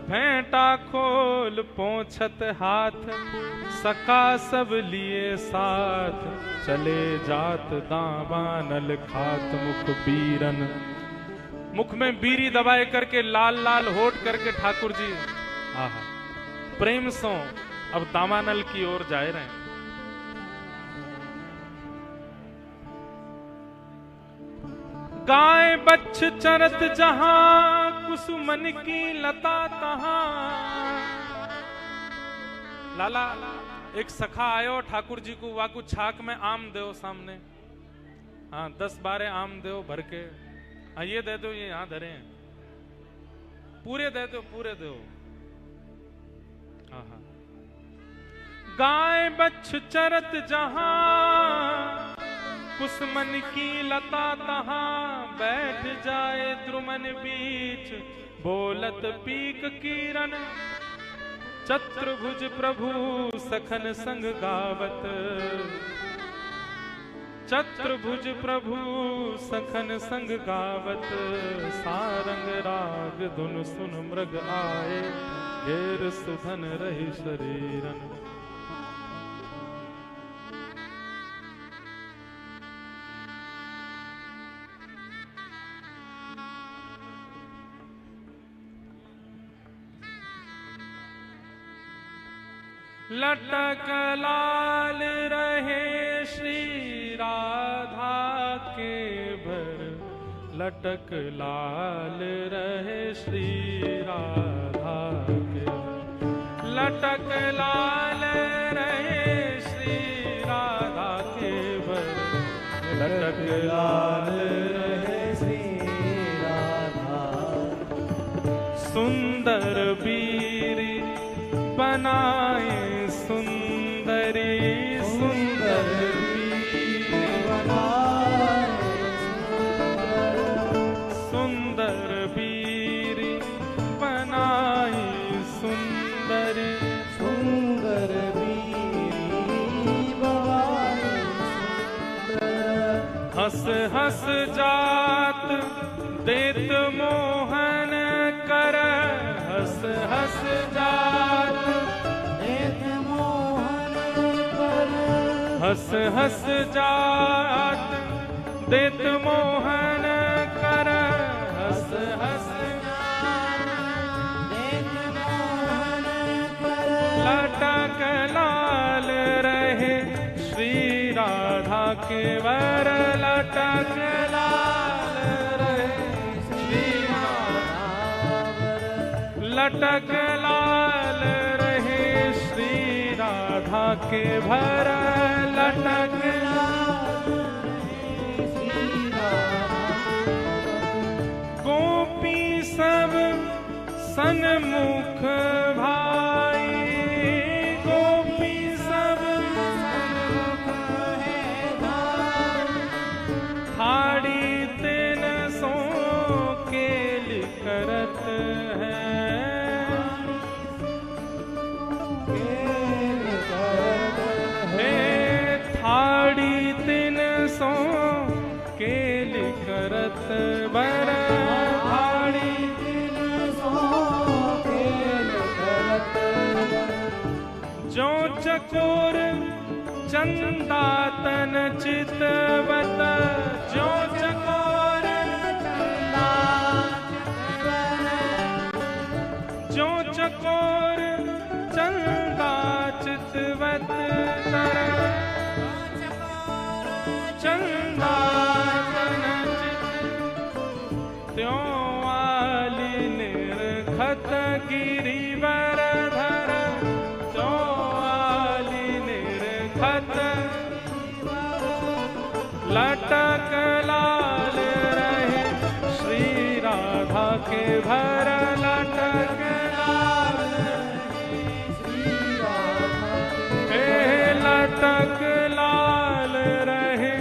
फेंटा खोल पोंछत हाथ सका सब लिए साथ। चले जात दामानल खात मुख बीरन। मुख में बीरी दबाए करके लाल लाल होठ करके ठाकुर जी आहा प्रेम सो अब दामानल की ओर जा रहे हैं। गाय बच्छ चरत जहां कुसुमन की लता तहां। लाला एक सखा आयो ठाकुर जी को वाकू छाक में आम दो सामने। हाँ 10-12 आम दो भर के। हाँ ये दे दो, ये यहां धरे हैं। पूरे दे दो, पूरे दो। हाँ गाय बच्छ चरत जहां कुसुमन की लता तहां। बैठ जाए द्रुमन बीच बोलत पीक कीरन। चतुर्भुज प्रभु सखन संग गावत। चतुर्भुज प्रभु सखन संग गावत। सारंग राग धुन सुन मृग आए। घेर सुधन रही शरीरन। लटक लाल रहे श्री राधा के भर। लटक लाल रहे श्री राधा के भर। लटक लाल रहे श्री राधा के भर। लटक लाल रहे श्री राधा। सुंदर बीरी बनाए सुंदरी। सुंदर बीरी बनाए सुंदर बीरी बनाई सुंदरी। सुंदर बीरी बनाई सुंदर। हंस हंस जात देत मोहन कर। हंस हंस जात हंस हंस जात देत मोहन कर। हंस हंस देत मोहन कर। लटक लाल रहे श्री राधा के वर। लटक लाल रहे श्री राधा। लटक लाल रहे श्री राधा के भर। लटक गोपी सब सन्मुख भाई। गोपी सब सन्मुख है थाड़ी तेन सो केल करत है। थाड़ी तिन सो केल करत बर। थाड़ी तिन सो केल करत बर। जो चकोर चंदा तन चितवत। जो चकोर चंदा चितवत। जो चकोर लटक लाल रहे श्री राधा के भर लटक लाल लटक लाल रहे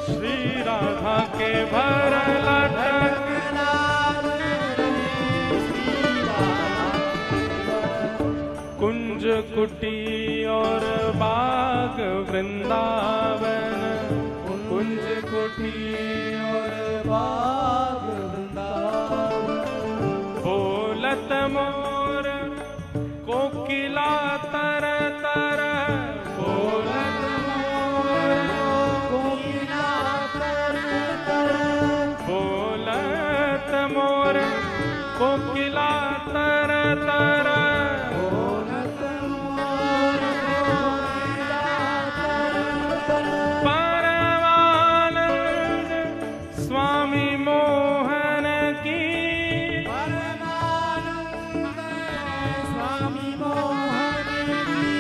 श्री राधा के भर लटक कुंज कुटी और बाग वृंदावन कुंज कुटी और बाग वृंदावन बोलत मोर कोकिला तर तर बोलत मोर कोकिला तर तर बोलत मोर कोकिला तर तर बोलत मोर कोकिला तर तर परमानंद स्वामी मोहन की परमानंद स्वामी मोहन की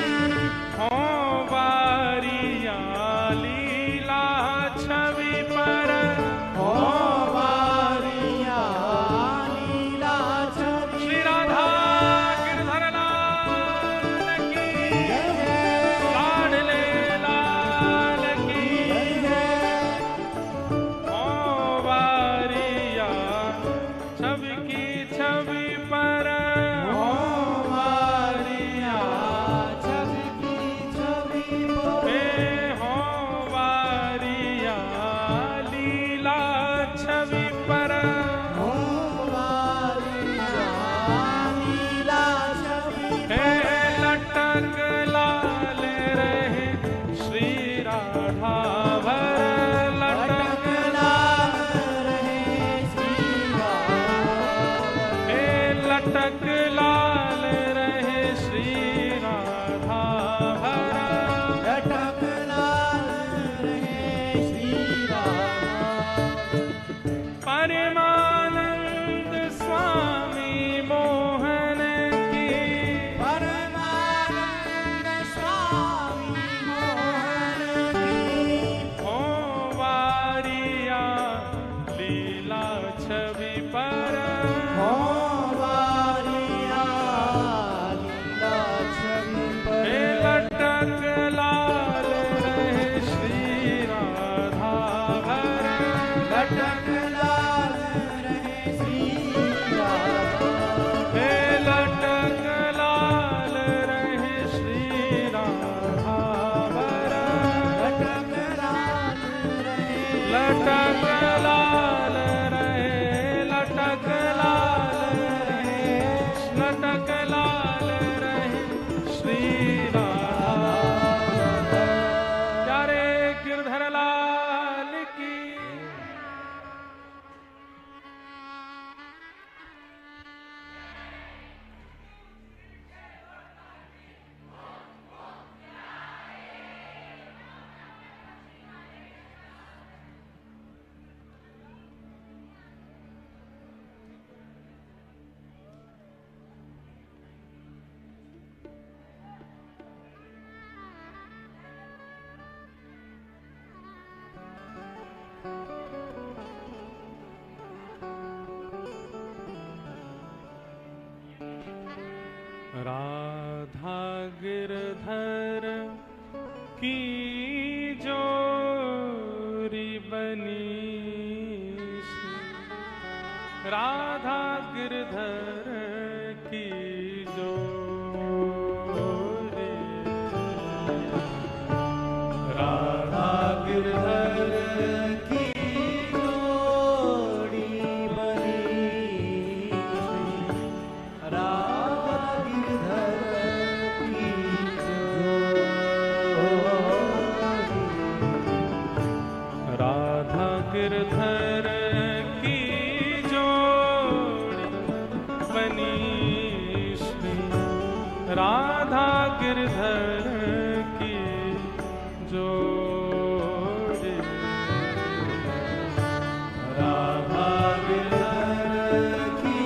हो बारिया लीला छवि पर हो बारिया लीला छवि श्री राधा गिरधर लाल की जय जय लाडले लाल की हो बारिया छवि की छवि पर हो बारिया छवि की छवि पर हे हो बारिया लीला छवि पर हो बारिया लीला छवि हे लटक लाल रहे श्री राधा भर लटक लाल रहे श्री राधा हे लटक लाल रहे श्री राधा भर लटक लाल रहे श्री राधा परमानंद स्वामी मोहन की परमानंद स्वामी मोहन की हो वारिया लीला छवि पर हो बारिया लीला छवि पर हे लटक लाल रहे श्री राधा भर लटक लाल रहे श्री राधा हे लटक लाल रहे श्री राधा भर लटक लाल रहे लटक लाल रहे लटक लाल रहे लटक लाल रहे श्री राधा प्यारे गिरधर लाल की राधा गिरधर की जोरी बनी राधा गिरधर की जोरी राधा गिरधर की जोड़ी बनी राधा गिरधर की जोड़ी राधा गिरधर की जोड़ी बनी श्री राधा गिरधर की जोड़ी राधा गिरधर की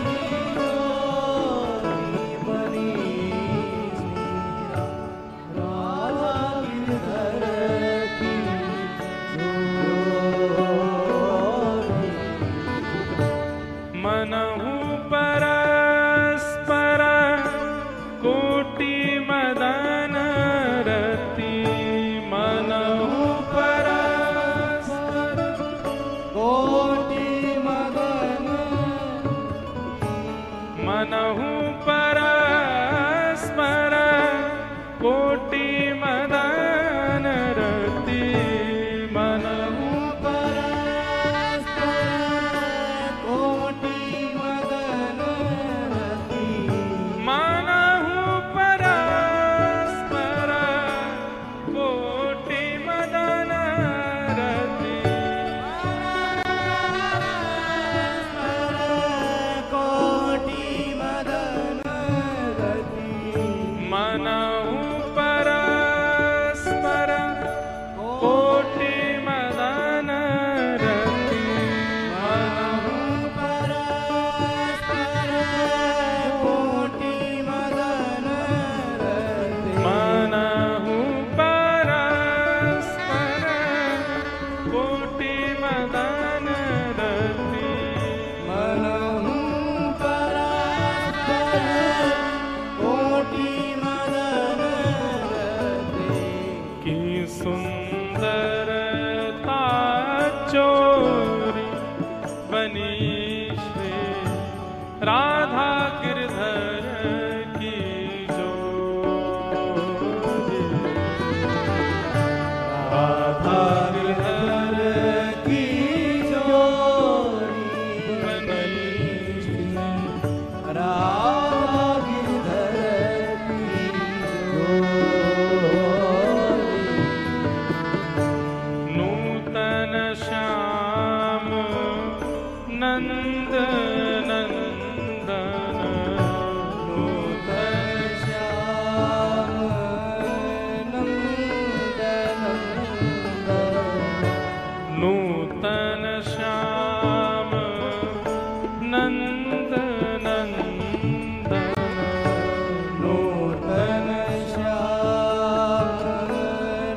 जोड़ी बनी राधा गिरधर की जोड़ी बनी श्री राधा गिरधर की जोड़ी। राधा गिरधर की जोड़ी बनी श्री राधा गिरधर की जोड़ी। नूतन श्याम नंद नंदन, नूतन श्याम नंद नंदन, नूतन श्याम नंद नंदन, नूतन श्याम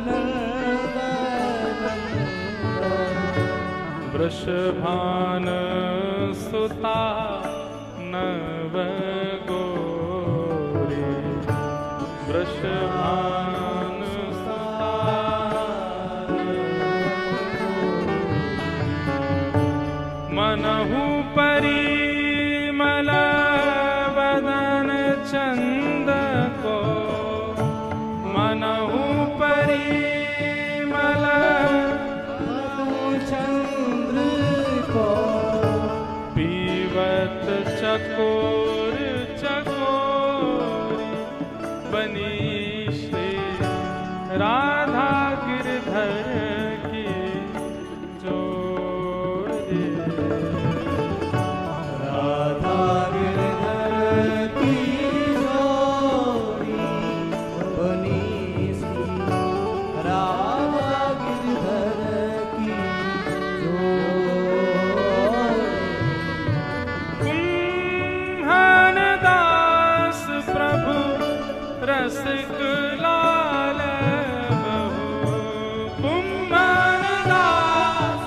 नंद नंदन, वृषभान सुता नव गोरी, वृषभान सुता मनहु परिमल वदन चंद को, मनहु परिमल चंद्र को पीवत चकोर चकोरी बनी श्री राधा गिरधर की जोड़ी। राधा गिरधर की जोड़ी बनी श्री राधा गिरधर की जोड़ी। कुम्हन दास प्रभु रसिक लाल बहु, कुम्हन दास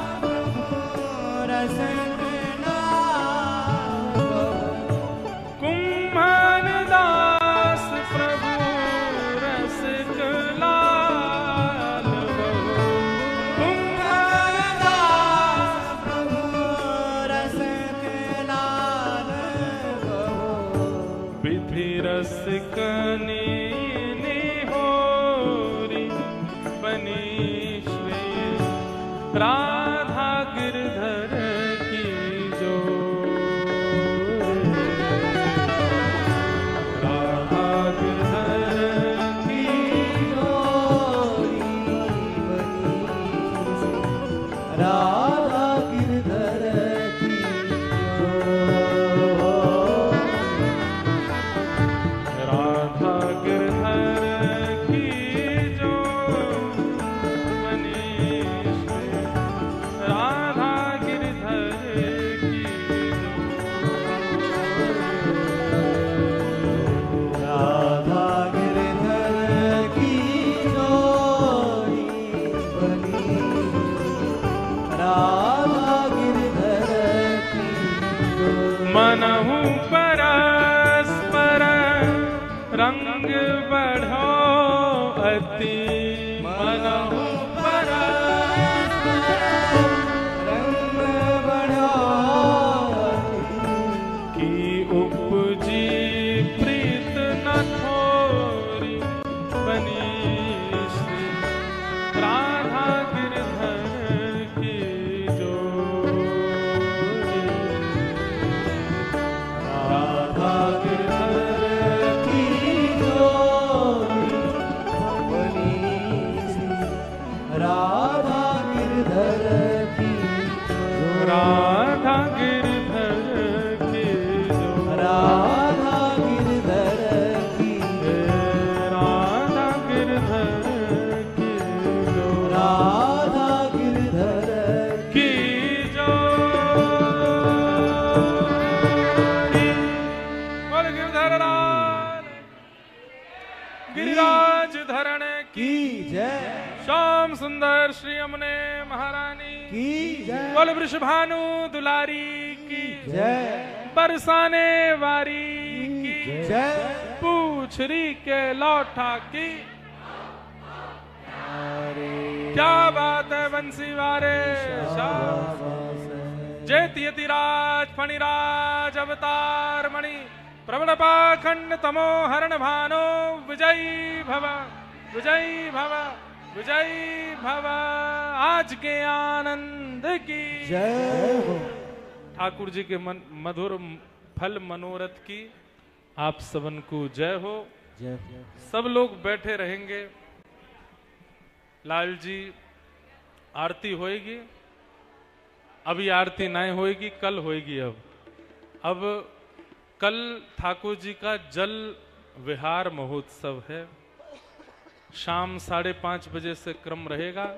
रसिक लाल बहु, कुम्हन दास प्रभु रसिक लाल बहु, कुम्हार दास प्रभु रसिक लाल बहु। विधि रसिक निहोरी बनी श्री राधा गिरधर की जोड़ी। राधा गिरधर की जोड़ी बनी श्री राधा गिरधर की जोड़ी। राधा गिरधर की जो बनी श्री राधा गिरधर की राधा गिरधर की जोड़ी बनी राधा गिरधर की जोड़ी। मनहु परस्पर रंग बढ़ो अति, मनहु परस्पर रंग बढ़ाती की उपजी प्रीत न थोरी बनी श्री राधा गिरधर की जोड़ी। राधा गिरधर की जोड़ी बनी श्री राधा गिरधर की जोड़ी। राधा गिरधर की जोड़ी। राधा गिरधर की राधा गिरधर की जोड़ी। राधा गिरधर की जोड़ी। बोल गिरधर लाल गिरिराज धरण की की जय श्याम सुंदर श्री यमुने महारानी की जय बोल वृषभानु दुलारी की जय बरसाने वारी की जय पूछरी के लौटा की हरे क्या बात है बंसी वारे शाबाश है। जयति यतिराज फणिराज अवतार मणि प्रबल पाखंड तमो हरण भानो विजयी भव विजयी भव विजयी भव। आज के आनंद की जय हो। ठाकुर जी के मधुर फल मनोरथ की आप सबन को जय हो। जय सब लोग बैठे रहेंगे। लाल जी आरती होएगी, अभी आरती नहीं होएगी, कल होएगी। अब कल ठाकुर जी का जल विहार महोत्सव है। शाम 5:30 बजे से क्रम रहेगा।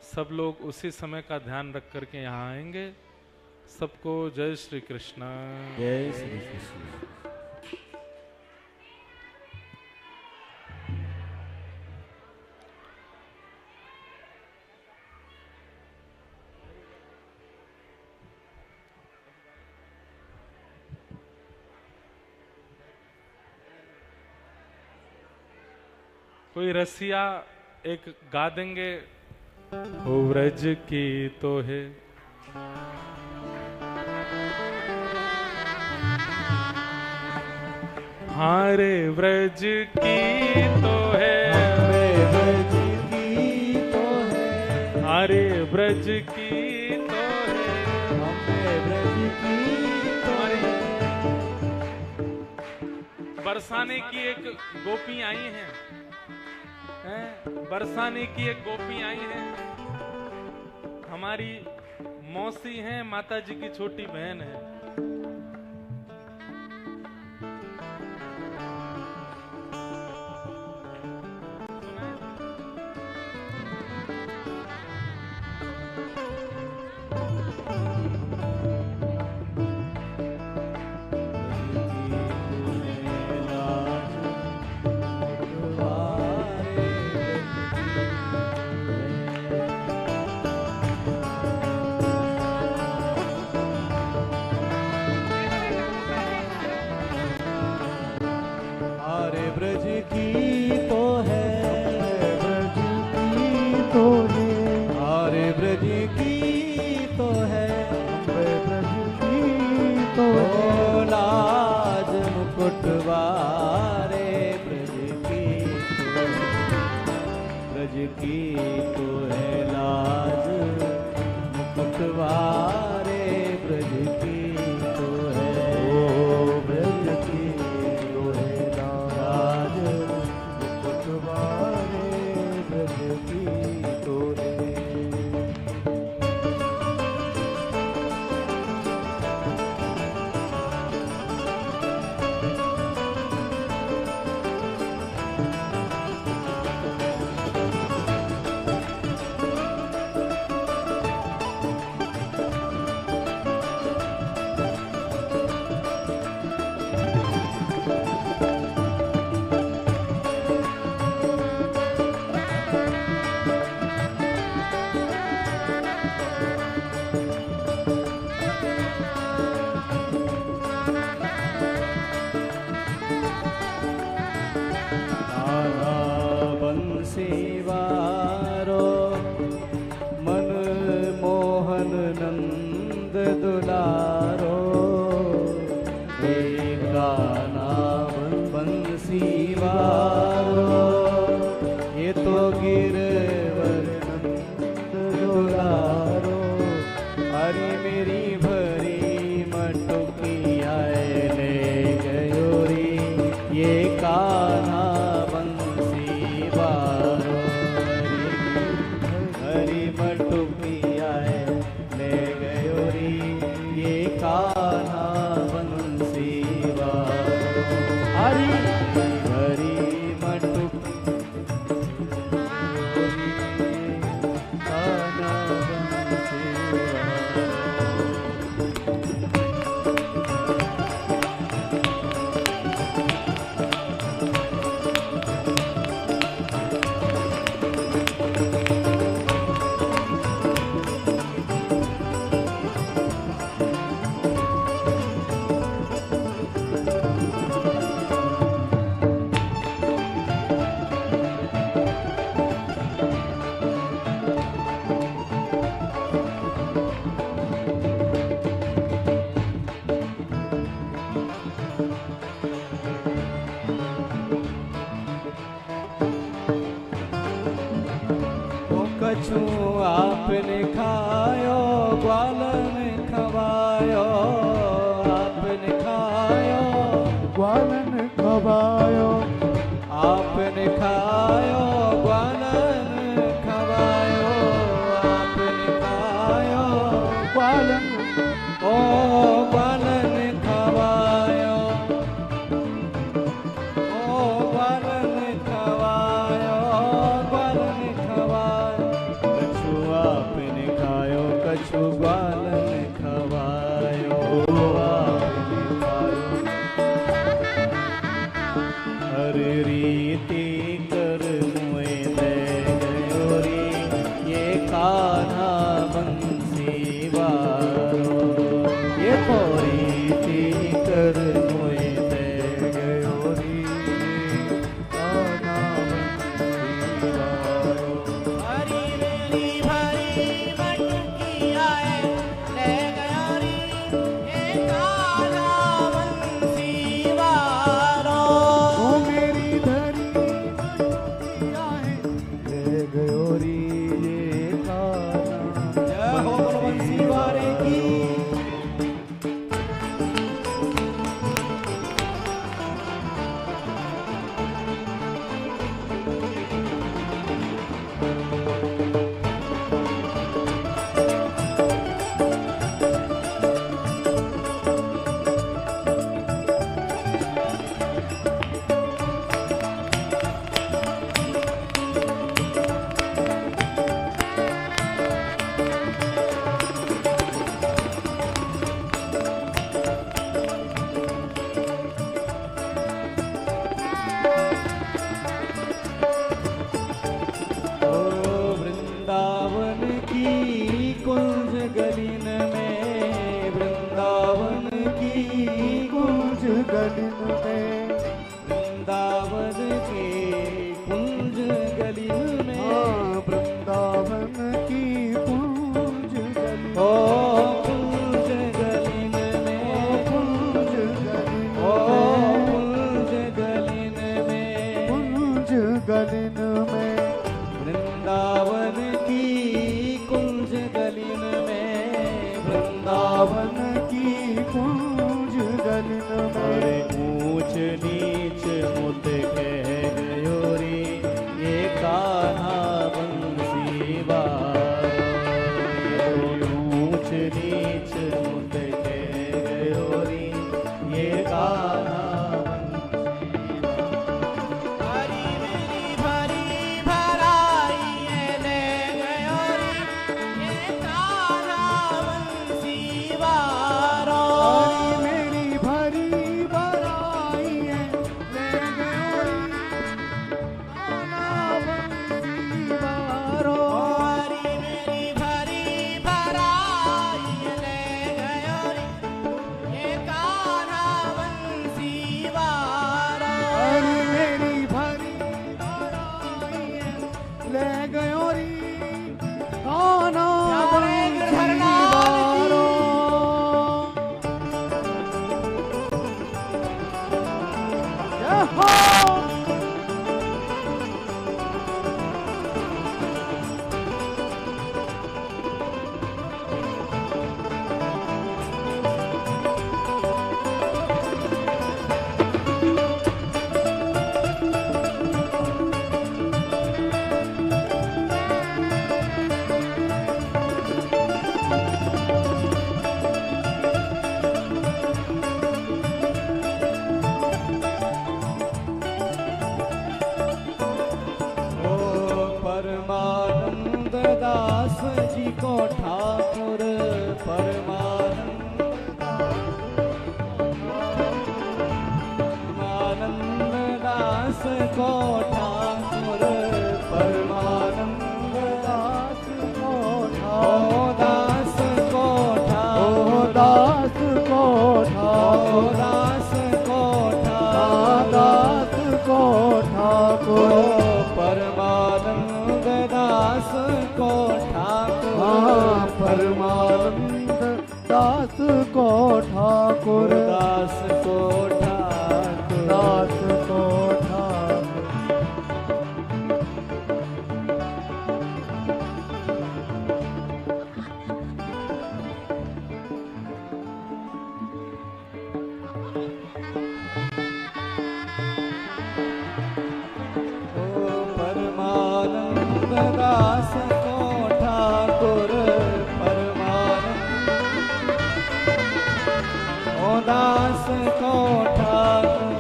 सब लोग उसी समय का ध्यान रख करके यहाँ आएंगे। सबको जय श्री कृष्ण। जय श्री कृष्ण। कोई रसिया एक गा देंगे, हो व्रज की तो है। हारे व्रज की तो है, व्रज की तो है, हारे व्रज की तो है, हमें व्रज की तो है। बरसाने की एक गोपी आई हैं, बरसाने की एक गोपी आई है। हमारी मौसी हैं, माता जी की छोटी बहन है। ब्रज की तो है, ब्रज की तो है, हरे ब्रज की तो है, ब्रज की तो है। लाज मुकुटवारे ब्रज की तो है, ब्रज की तो है लाज मुकुटवारे ब्रज की तो है। ओ ब्रज की तो है सेवारो मन मोहन नंद दुलारो, एका नाम बंसीवारो, ये तो गिरवर नंद दुलारो। अरे मेरी भरी मटुकी आए ले गयो रे, ये कान्हा कछु आपने खायो ग्वालन खवायो, आपने खायो ग्वालन खवायो, आपने खायो ग्वालन खवायो, आपने खायो ग्वालन ओ ग्वालन खवायो, ओ ग्वालन खवायो, ग्वालन खवायो, कछु आपने खायो कछु ग्वालन खवायो, आपने खायो। हर रीति कर मुए दे गयो रे, ये कान्हा बंसी वारो, ये तो रीति कर मुए दे गयो रे, कान्हा बंसी वारो। हरी मेरी भरी मटकी आए ले गया रे, ये कान्हा बंसी वारो। ओ मेरी धरी मटकिया है, ले गयो रे ये कान्हा। जय हो बोलो बंसी वारे की। ओ वृंदावन की कुंज गलिन में, वृंदावन की कुंज गलिन में, वृंदावन के कुंज गलिन में, हाँ वृंदावन की कुंज गलिन, ओ कुंज गलिन में, कुंज गलिन ओ में, कुंज गलिन में, कुंज गलिन में, वृंदावन की कुंज गलिन में, वृंदावन वृंदावन की कुंज गलिन में। अरे ऊंच नीच मुत कह गयो रे, ये कान्हा बंसी वारो, ये ऊंच नीच मुत कह गयो रे, ये कान्हा हरी मेरी भरी भराई ले गयो रे, ये कान्हा बंसी वारो। हरी मेरी भरी भराई है, ले गयो रे, कान्हा बंसी वारो। हरी मेरी भरी भराई ले गयो रे, ये कान्हा बंसी वारो। हरी मेरी भरी भराई है, ले गयो रे, कान्हा प्यारे बंसी गिरधरलाल वारो। जय हो। ओ परमानंद दास जी को ठाकुर, परमानंद दास को ठाकुर, परमानंद दास को ठाकुर, दास को ठाकुर, दास को ठाकुर, दास को ठाकुर, दास को ठाकुर, परमानंद दास को ठाकुर, हाँ परमानंद दास को ठाकुर, दास को ठाकुर, दास को ठाकुर। दास को ठाकुर,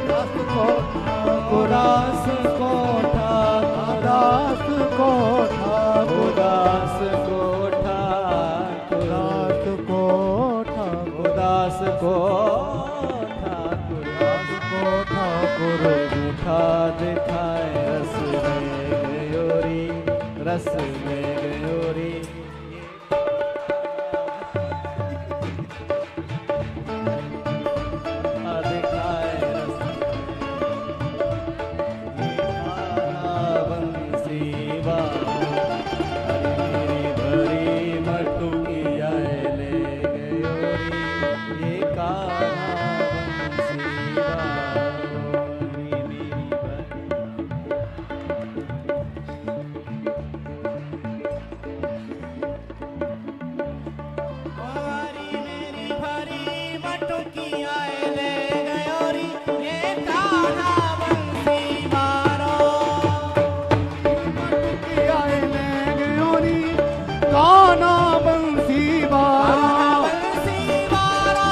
दास को ठाकुर, दास को ठाकुर, दास को ठाकुर, दास को ठाकुर, दास को ठाकुर, दास को ठाकुर, दास को ठाकुर, मीठा दिखाए रस में गयोरी, रस में गयोरी। दिखाए रस बंसी मेरी भरी मटुकी आए ले गयोरी, ये कान्हा बंसी मेरी हमारी मेरी भरी मटुकियाँ ले गयोरी, ये कान्हा बंसी मारो। मटुकी आए ले गयोरी, कान्हा बंसी कान्हा बारो। बंसी मारो,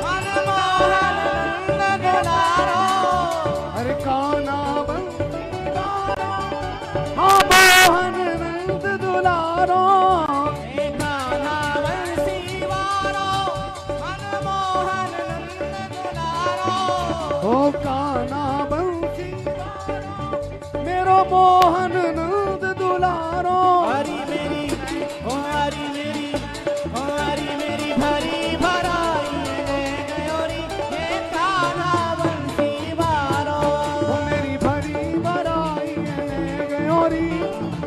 मनमोहन नंद दुलारो। अरे कान्हा बंसी बारो, हाँ मोहन नंद दुलारो। ये कान्हा बंसी मारो, मनमोहन नंद दुलारो। ओ कान्हा बंसी बारो, मेरो मोहन नंद दुलारो। हरी मेरी भरी भराई ले गयोरी, ये कान्हा बंसी मारो। ओ मेरी भरी बराई ले गयोरी,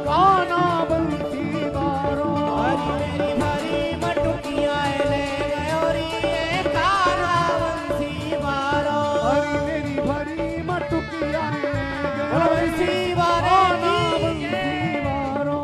कान्हा बंसी बारो। हरी मेरी भरी मटुकियाँ ले गयोरी, ये कान्हा बंसी मारो। हरी मेरी भरी मटुकिया ले बंसी गयोरी, मारे कान्हा बंसी बारो।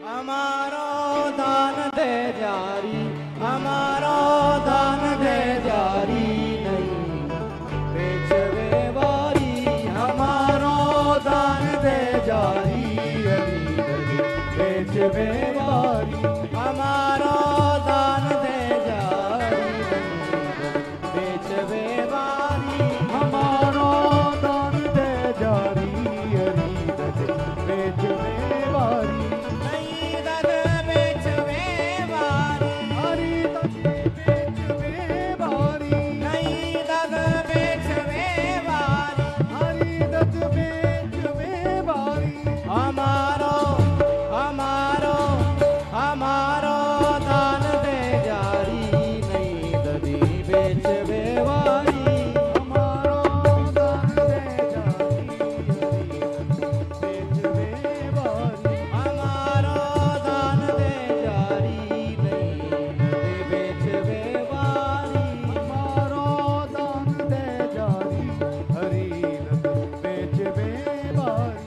हमारो दान दे जारी, हमारो दान दे जारी, नहीं बेचवे वारी। हमारो दान दे जारी, बेचवे वारी, हमारो दान दे जारी, बेचवे वारी। हमारो दान दे जारी, बेचवे वारी। नहीं दद बेचवे वारी, हरी बेचवे वारी, नहीं दद बेचवे वारी। हरी दत्त बेचवे वारी। हमारो हमारो दान दे जारी, नहीं ददी बेचवे वारी। हमारो दान दे जारी, बेचवे वारी। हमारो दान दे जारी, नहीं ददी बेचवे वारी। हमारो दान दे जारी, हरी दत्त बेचवे वारी।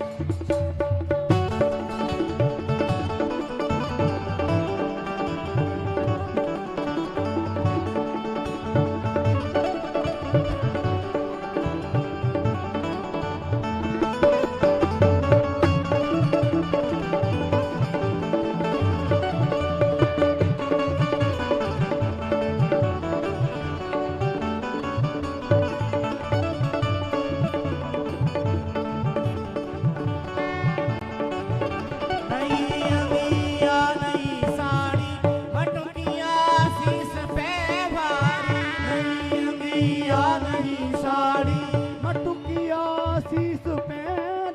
नहीं अंगिया नहीं साड़ी, मटुकिया शीस पे भारी। नहीं अंगिया नहीं साड़ी, मटुकिया शीस पे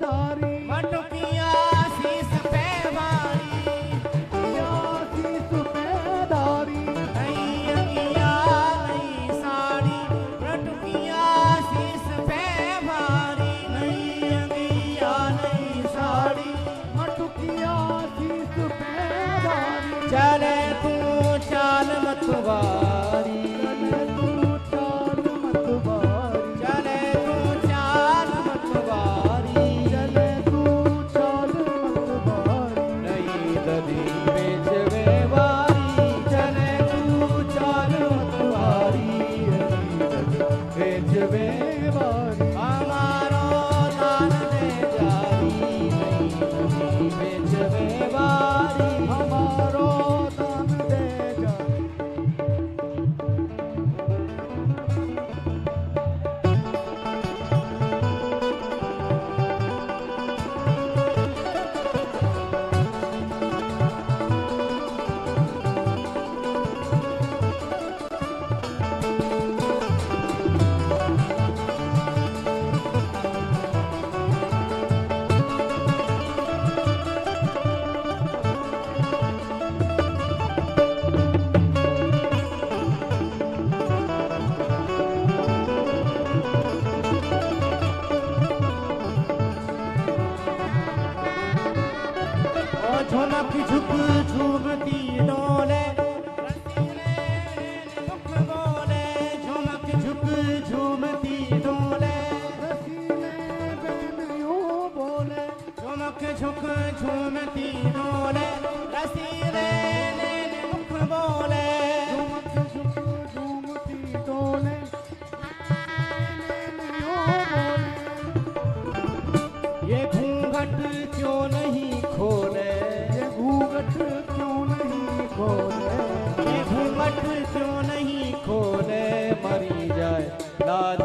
धारी, मटुकिया शीस पे भारी। मटुकिया शीस पे धारी। नहीं अंगिया नहीं साड़ी, मटुकिया शीस पे भारी। नहीं अंगिया नहीं साड़ी, मटुकिया शीस पे धारी। चले तू मतवारी चले तू चाल मतवारी चले तू चाल चले तू चाल मतवारी मतवारी नहीं दधी बेचवे वारी चले तू चाल मतवारी बेचवे वारी हमारो दान दे जारी नहीं दधी बेचवे वारी हमारो दान दे जारी झुमक झुक झूमती डोले मुख बोले झुमक झुक झूमती डोले रसीले बिन यूं बोले झुमक झुक झूमती डोले रसीले मुख बोले झुमक झुक झूमती डोले यूं बोले ये घूंघट क्यों नहीं खोले ये घूंघट क्यों नहीं खोले ये घूंघट क्यों नहीं खोले मरी जाए लाज